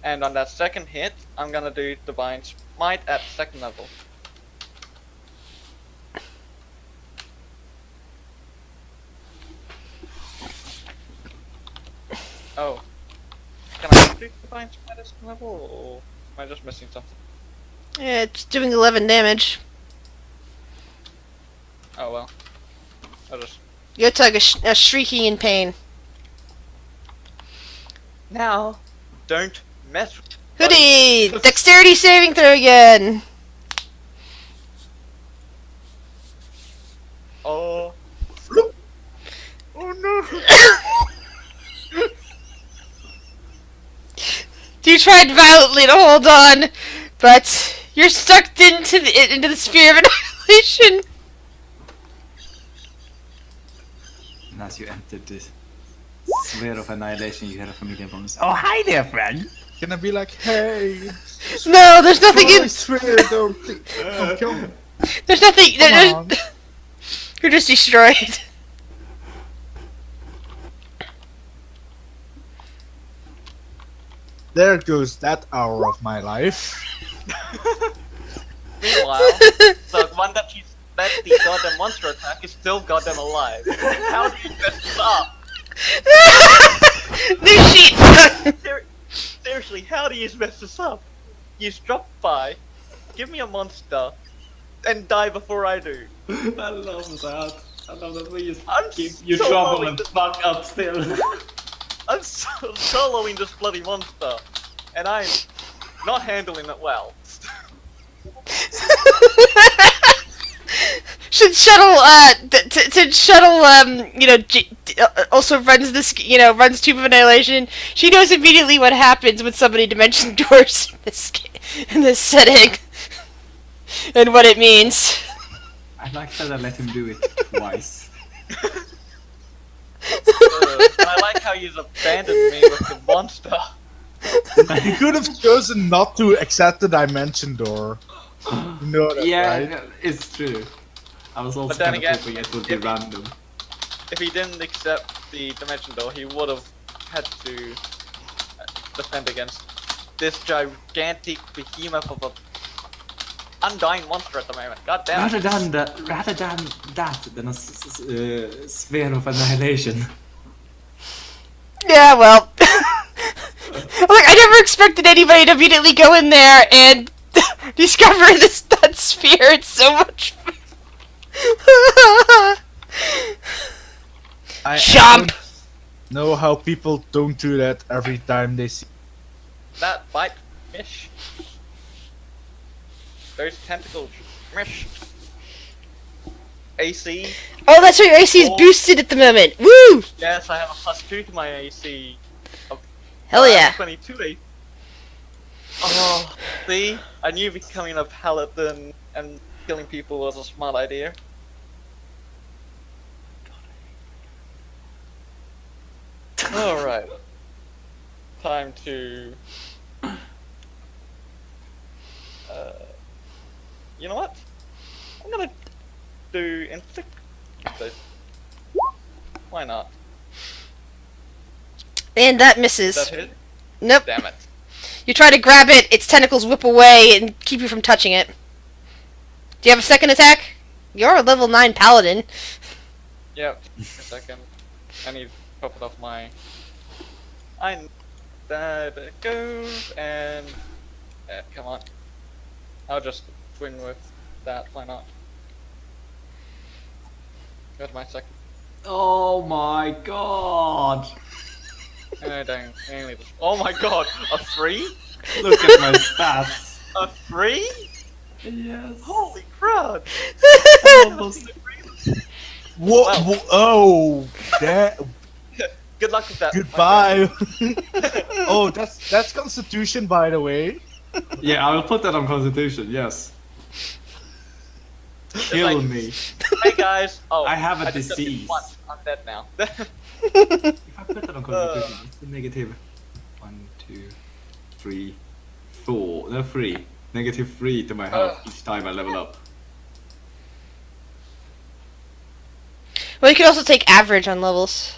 And on that second hit, I'm gonna do Divine Smite at second level. Oh. Can I complete Divine Smite level, or am I just missing something? Yeah, it's doing 11 damage. Oh well. I'll just... Yotug is shrieking in pain. Now, don't mess with... Hoodie! Dexterity saving throw again! Oh. Oh no! You tried violently to hold on, but you're stuck into the sphere of annihilation. And as you enter this sphere of annihilation, you hear a familiar voice. Oh, hi there, friend! Can I be like, hey? No, there's nothing I in. swear, don't kill me. There's nothing. Come on. You're just destroyed. There goes that hour of my life. Meanwhile, the one that the goddamn monster attack is still goddamn alive. How do you mess this up? New sheet. Seriously, how do you mess this up? You drop by, give me a monster, and die before I do. I love that. I love that we just I'm keep you so trouble worried. and fuck up still. I'm soloing this bloody monster, and I'm not handling it well. Should shuttle to shuttle also runs this runs Tube of Annihilation. She knows immediately what happens when somebody dimension doors in this setting and what it means. I like that I let him do it twice. And I like how you've abandoned me with the monster. You could have chosen not to accept the dimension door. You know that, Yeah, right? it's true. I was also But then kind of again, hoping it would be random. If he didn't accept the dimension door, he would have had to defend against this gigantic behemoth of a undying monster at the moment. God damn Rather it. than a sphere of annihilation. Yeah, well, like I never expected anybody to immediately go in there and discover that sphere. It's so much fun. I Chomp! don't know how people don't do that every time they see. That bite, mish. Those tentacles, mish. AC. Oh, that's why your AC is boosted at the moment. Woo! Yes, I have a +2 to my AC. Hell yeah. 22 AC. Oh, see? I knew becoming a paladin and killing people was a smart idea. Alright. Time to... you know what? I'm gonna do inflict. Why not? And that Does misses. that hit? Nope. Damn it. You try to grab it, its tentacles whip away and keep you from touching it. Do you have a second attack? You're a level 9 paladin. Yep. A second. I need to pop it off my... There it goes, and... come on. I'll just swing with that, why not? Go to my second. Oh my god! Dang. Oh my god, a 3? Look at my stats. A 3? Yes. Holy crud! Almost. Whoa! Wow. whoa oh, that. Good luck with that. Goodbye. Oh, that's Constitution, by the way. Yeah, I will put that on Constitution, yes. Kill like- me. Hey guys. Oh, I have a just got hit disease. once. I'm dead now. If I put that on Constitution, it's the negative 1, 2, 3, 4. No, 3. Negative 3 to my health each time I level up. Well, you can also take average on levels.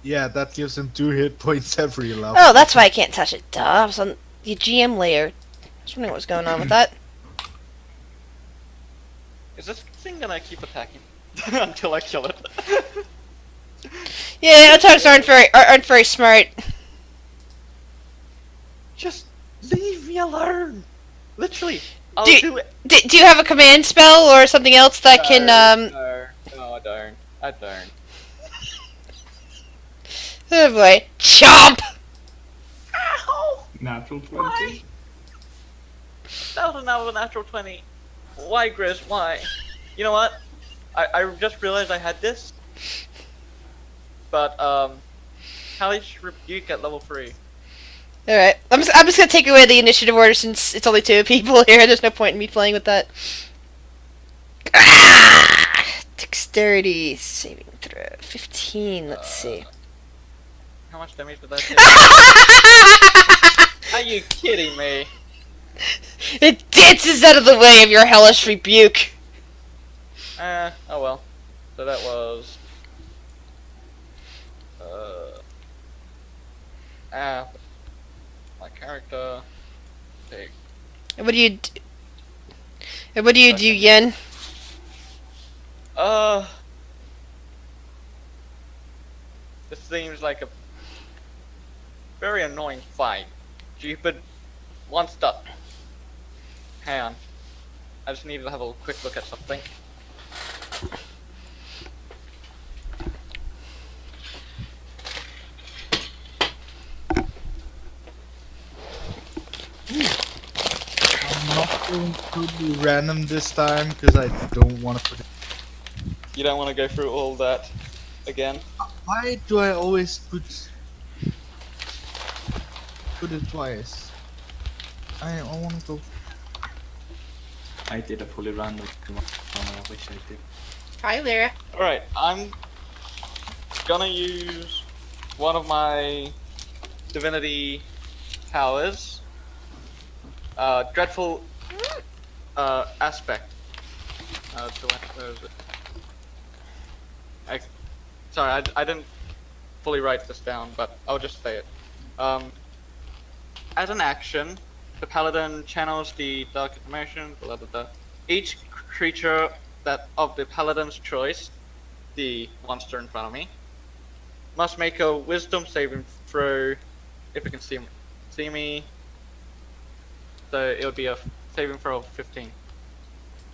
Yeah, that gives him 2 hit points every level. Oh, that's why I can't touch it. Duh, I was on the GM layer. I was wondering what was going on with that. Is this thing gonna keep attacking until I kill it? Yeah, Otags aren't very smart. Just leave me alone. Literally, I'll Do- do it. Do you have a command spell or something else that can No, I don't. I don't. Oh boy, chomp! Ow! Natural 20. Why? That was another natural 20. Why, Grizz? Why? You know what? I just realized I had this. But, Hellish Rebuke at level 3. Alright, I'm just gonna take away the initiative order since it's only 2 people here. There's no point in me playing with that. Dexterity saving throw 15. Let's see. How much damage did that do? Are you kidding me? It dances out of the way of your hellish rebuke. Oh well. So that was... my character... Take. And what do you do? And what do you do, Yen? This seems like a very annoying fight. Stupid. One stop. Hang on. I just need to have a quick look at something. I'm not going to be random this time because I don't want to put it. You don't want to go through all that again. Why do I always put it twice? I want to go. I did a fully random one. I wish I did. Hi, Lyra. Alright, I'm gonna use one of my divinity powers. Dreadful aspect. Where is it? Sorry, I didn't fully write this down, but I'll just say it. As an action, the paladin channels the dark information, blah blah blah. Each creature that of the paladin's choice, the monster in front of me, must make a wisdom saving throw if it can see me. So it'll be a saving throw of 15.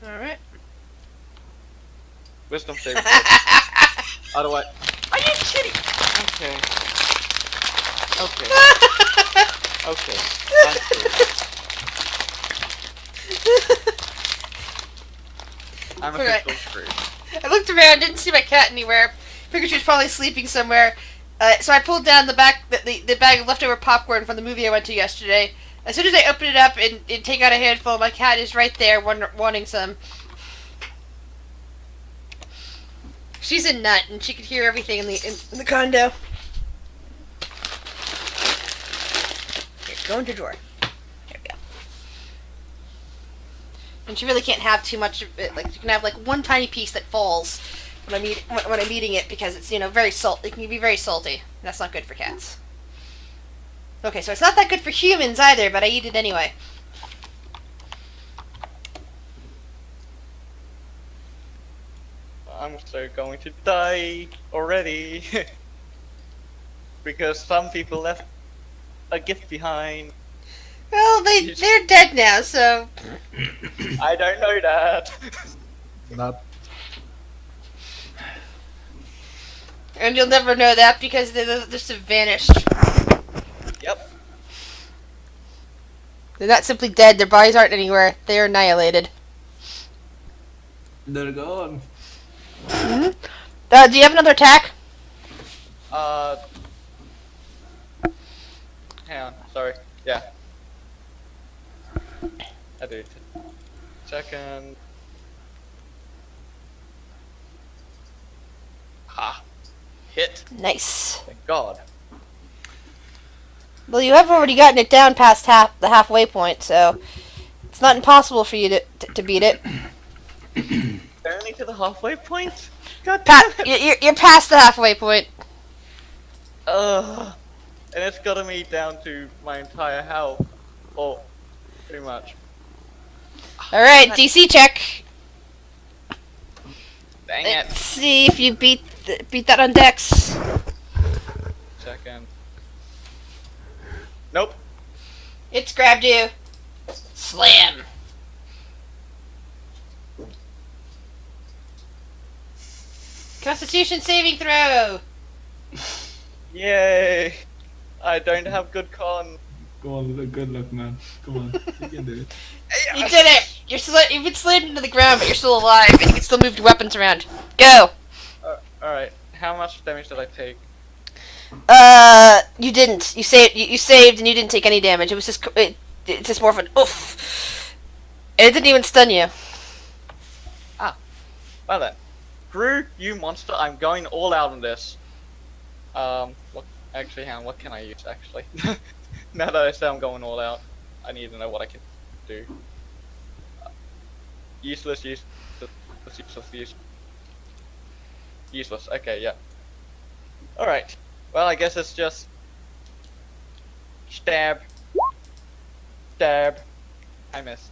Alright. Wisdom saving throw. Otherwise, are you kidding? Okay. Okay. Okay. I'm Alright. officially screwed. I looked around, didn't see my cat anywhere. Figured she was probably sleeping somewhere. So I pulled down the bag of leftover popcorn from the movie I went to yesterday. As soon as I open it up and take out a handful, my cat is right there wanting some. She's a nut, and she could hear everything in the condo. Here, go into the drawer. There we go. And she really can't have too much of it. Like, you can have like one tiny piece that falls when I'm eating it because it's very salty. It can be very salty. That's not good for cats. Okay, so it's not that good for humans either, but I eat it anyway. I'm so going to die already. Because some people left a gift behind. Well, they're dead now, so I don't know that. Not. and you'll never know that because they just have vanished. Yep. They're not simply dead; their bodies aren't anywhere. They are annihilated. They're gone. Do you have another attack? Hang on, sorry. Yeah. I do. Second. Ha. Hit. Nice. Thank God. Well, you have already gotten it down past the halfway point, so it's not impossible for you to beat it. Only to the halfway point? God damn it. You're past the halfway point. And it's gotten me down to my entire health. Or, pretty much. Alright, DC check. Dang it. Let's see if you beat that on Dex. second. Nope. It's grabbed you. Slam. Constitution saving throw. Yay! I don't have good con. Go on, good luck, man. Come on, you can do it. You did it. You've been slammed into the ground, but you're still alive, and you can still move your weapons around. Go. Alright, how much damage did I take? You didn't. You saved. You saved, and you didn't take any damage. It was just. It's just more of an oof. And it didn't even stun you. Well then. Screw you monster, I'm going all out on this. Actually, hang on, what can I use, actually? Now that I say I'm going all out, I need to know what I can do. Useless, useless, okay, yeah. Alright, well, I guess it's just... Stab. Stab. I missed.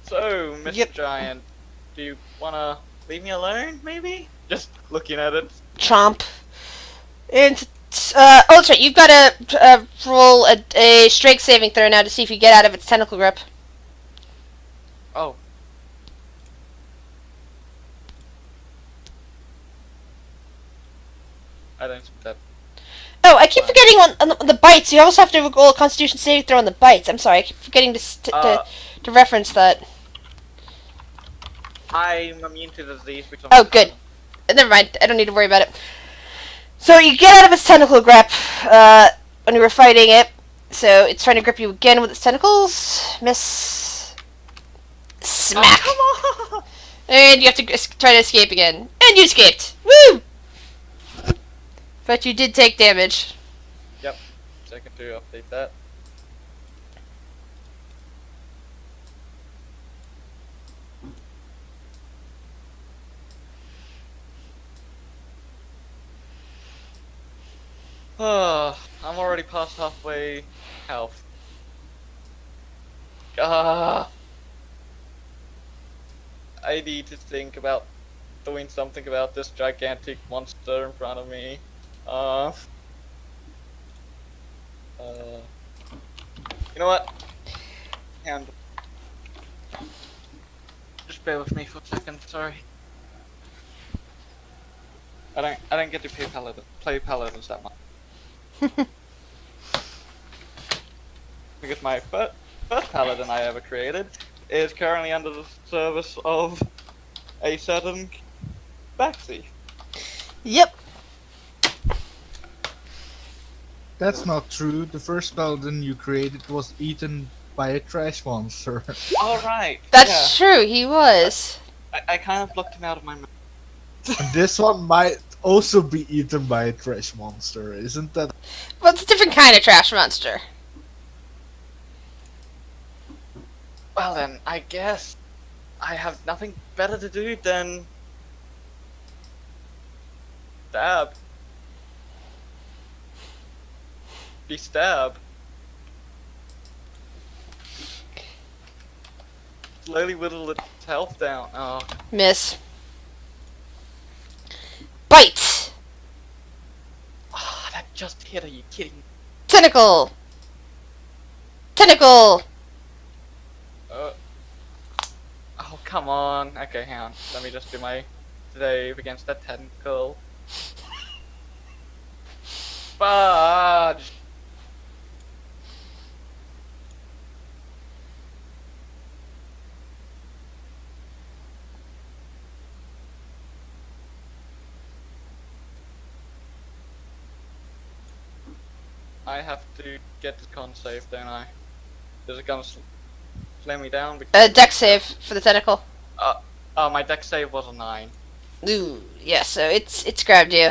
So, Mr. Yep. Giant, do you wanna leave me alone, maybe? Just looking at it. Chomp. And oh, that's right. You've got to roll a strength saving throw now to see if you get out of its tentacle grip. Oh. I don't see that. Oh, I keep forgetting on the bites. You also have to roll a Constitution saving throw on the bites. I'm sorry, I keep forgetting to reference that. I'm immune to the disease because Oh, good. Never mind. I don't need to worry about it. So you get out of its tentacle grip when you were fighting it. So it's trying to grip you again with its tentacles. Miss. Smack. Oh, come on! And you have to try to escape again. And you escaped. Woo! But you did take damage. Yep. Second to update that. I'm already past halfway health. I need to think about doing something about this gigantic monster in front of me. You know what? And just bear with me for a second. Sorry. I don't get to play paladins that much. Because my first paladin I ever created is currently under the service of a certain backseat. Yep. That's not true. The first paladin you created was eaten by a trash monster. Alright. That's true, he was. I kind of blocked him out of my mouth. And this one might also be eaten by a trash monster, isn't that? Well, it's a different kind of trash monster. Well then, I guess I have nothing better to do than stab. Be stab. Slowly whittle its health down. Oh. Miss. Bite! Ah, that just hit. Are you kidding me? Tentacle! Tentacle! Oh, come on. Okay, hang on. Let me just do my save against that tentacle. Fudge! I have to get the con save, don't I? Is it gonna slam me down? Dex save for the tentacle. My dex save was a 9. Ooh, yeah, so it's grabbed you.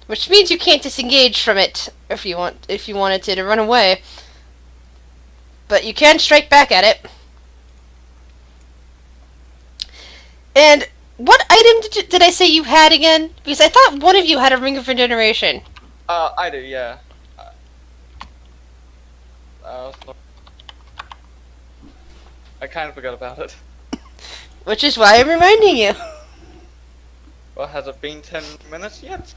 Which means you can't disengage from it if you wanted to run away. But you can strike back at it. And what item did I say you had again? Because I thought one of you had a Ring of Regeneration. I do, yeah. I kind of forgot about it. Which is why I'm reminding you. Well, has it been 10 minutes yet?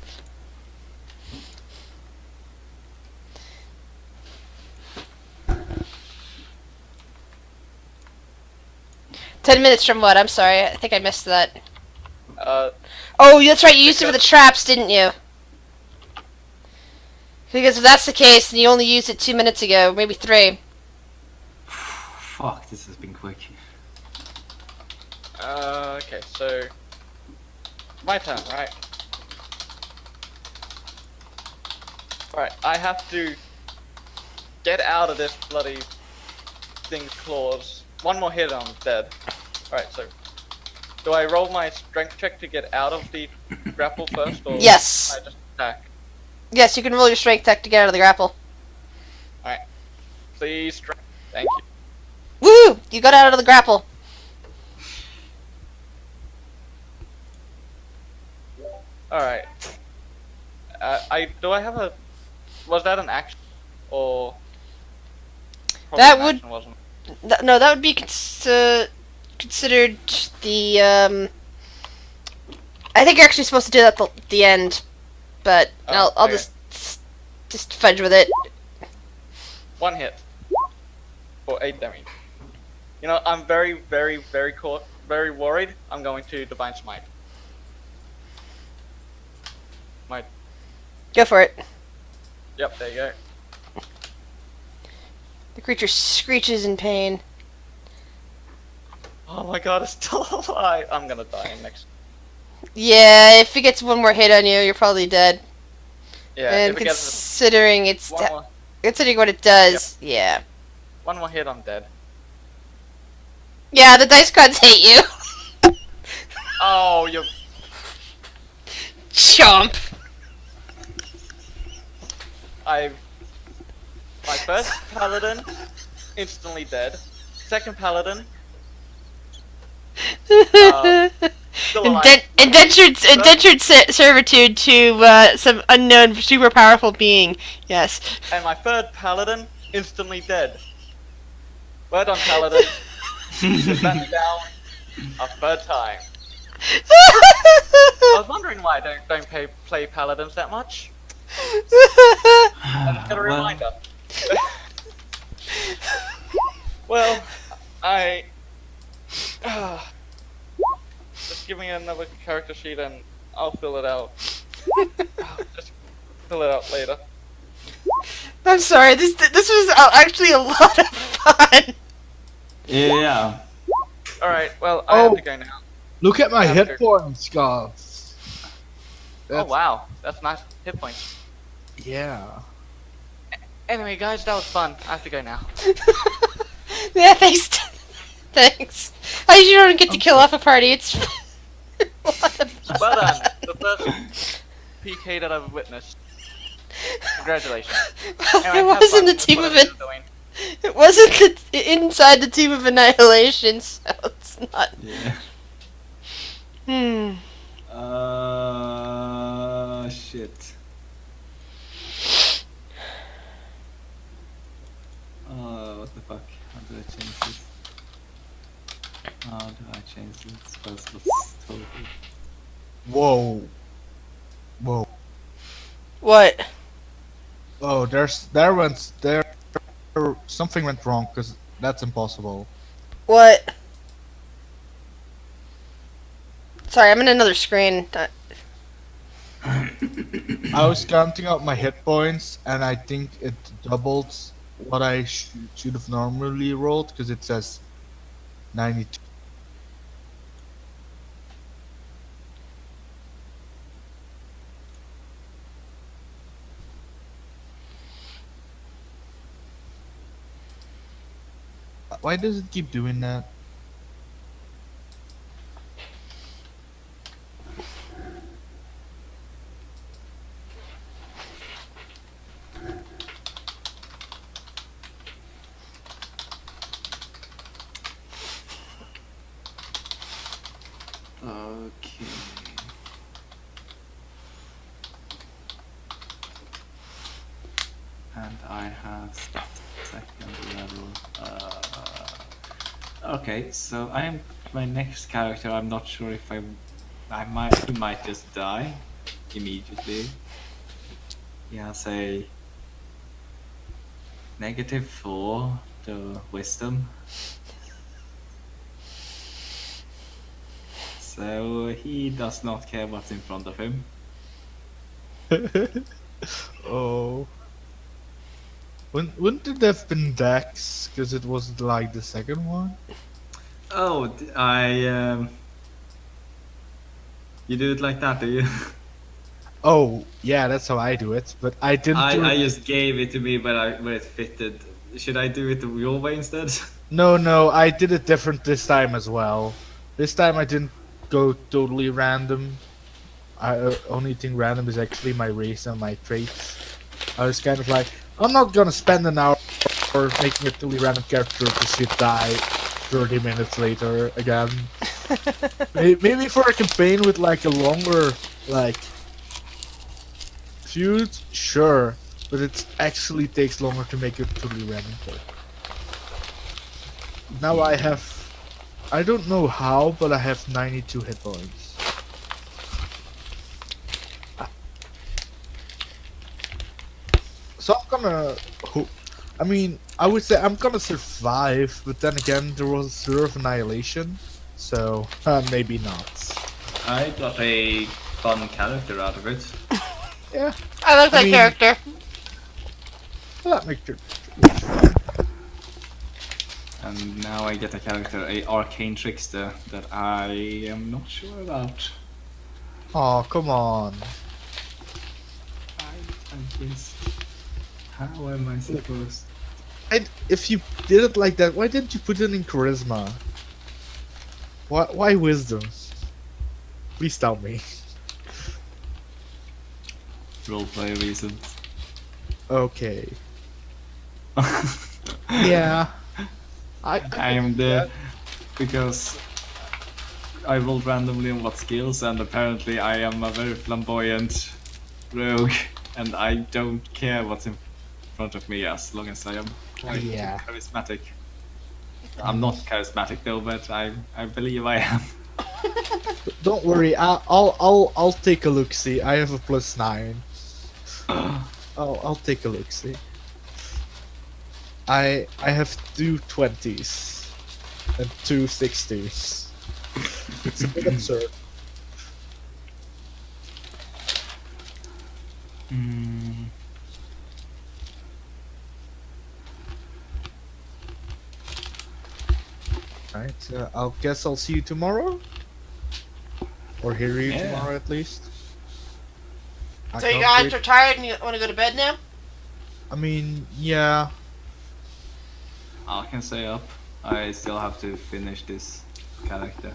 Ten minutes from what? I'm sorry. I think I missed that. Oh, that's right. You used it for the traps, didn't you? Because if that's the case, then you only used it 2 minutes ago, maybe 3. Fuck, this has been quick. okay, so my turn, right? Alright, I have to get out of this bloody thing's claws. One more hit, I'm dead. Alright, so do I roll my strength check to get out of the grapple first, or Yes. I just attack? Yes, you can roll your strength check to get out of the grapple. Alright, please strength. Thank you. Woo! You got out of the grapple. Alright. Do I have a... Was that an action? Or... Probably That an would- action, wasn't it? No, that would be considered the. I think you're actually supposed to do that at the end, but Oh, I'll okay. just fudge with it. One hit. For 8 damage. You know, I'm very worried. I'm going to Divine Smite. Go for it. Yep, there you go. The creature screeches in pain. Oh my god, it's still alive. I'm gonna die in next. Yeah, if it gets one more hit on you, you're probably dead. Yeah, and if it gets considering it's one more, considering what it does, yeah. one more hit, I'm dead. Yeah, the dice gods hate you. Oh, you. Chomp. My first paladin, instantly dead. Second paladin, still alive. Indentured servitude to some unknown super powerful being. Yes. And my third paladin, instantly dead. Well done, paladin. Just let me down a third time. I was wondering why I don't play paladins that much. I just got a reminder. Well, just give me another character sheet and I'll fill it out. Just fill it out later. I'm sorry. This was actually a lot of fun. Yeah. Alright, well, I have to go now. Look at my After. hit points, guys. Oh wow, that's nice hit points. Yeah. Anyway, guys, that was fun. I have to go now. Yeah, thanks. Thanks. I usually don't get to kill off a party. It's Well done. The first PK that I've witnessed. Congratulations. It have wasn't fun the with team of whatever it. you're doing. It wasn't inside the team of annihilation, so it's not. Yeah. Hmm. Shit. What the fuck? How do I change this? How do I change this? First, let's totally. Whoa. Whoa. What? Oh, something went wrong because that's impossible. What? Sorry, I'm in another screen. I was counting out my hit points and I think it doubled what I should have normally rolled because it says 92. Why does it keep doing that? Okay. And I have second level. Okay, so I am my next character, I'm not sure if he might just die immediately. Yeah, say -4 to wisdom. So he does not care what's in front of him. Oh. Wouldn't it have been Dex? Because it was like the second one? Oh, you do it like that, do you? Oh, yeah, that's how I do it. But I didn't do I it. just gave it to me, but it fitted. Should I do it your way instead? No, I did it different this time as well. This time I didn't go totally random. Only thing random is actually my race and my traits. I was kind of like, I'm not gonna spend an hour making a totally random character to see it die 30 minutes later again. Maybe for a campaign with like a longer like feud, sure, but it actually takes longer to make a totally random character. Now I don't know how, but I have 92 hit points. So I'm gonna I mean, I would say I'm gonna survive, but then again, there was a Sphere of Annihilation, so maybe not. I got a fun character out of it. Yeah, I like that mean- character. that makes it. And now I get a character, a arcane trickster, that I am not sure about. Oh, come on. I just... How am I supposed... If you did it like that, why didn't you put it in Charisma? Why Wisdom? Please tell me. Roleplay reasons. Okay. Yeah. I am the... Because I rolled randomly on what skills, and apparently I am a very flamboyant rogue, and I don't care what's in front of me as long as I am quite Yeah. charismatic. I'm not charismatic though, but I believe I am. Don't worry, I'll take a look. See, I have a +9. I'll take a look. See, I have 2 20s and 2 60s. It's a bit absurd. Right, I'll guess I'll see you tomorrow, or hear you Yeah. tomorrow at least. I So you can't guys wait. are tired and you want to go to bed now? I mean, yeah. I can stay up. I still have to finish this character.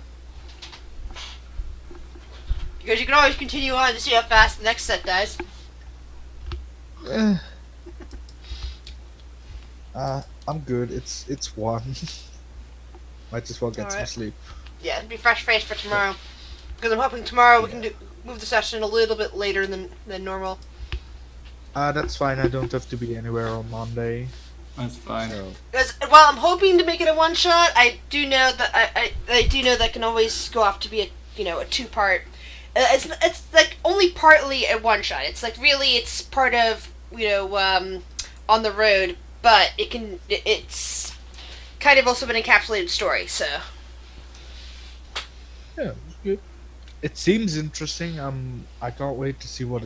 Because you can always continue on to see how fast the next set dies. Eh. I'm good. It's 1. Might as well get some Alright. sleep. Yeah, be fresh faced for tomorrow. Because I'm hoping tomorrow we can move the session a little bit later than normal. That's fine. I don't have to be anywhere on Monday. That's fine. So Because while I'm hoping to make it a one shot, I do know that I do know that can always go off to be a 2-part. It's like only partly a one shot. It's like really it's part of on the road, but it's kind of also an encapsulated story. So yeah, good. It seems interesting. I can't wait to see what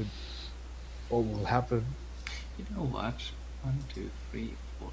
will happen. You know what? 1, 2, 3,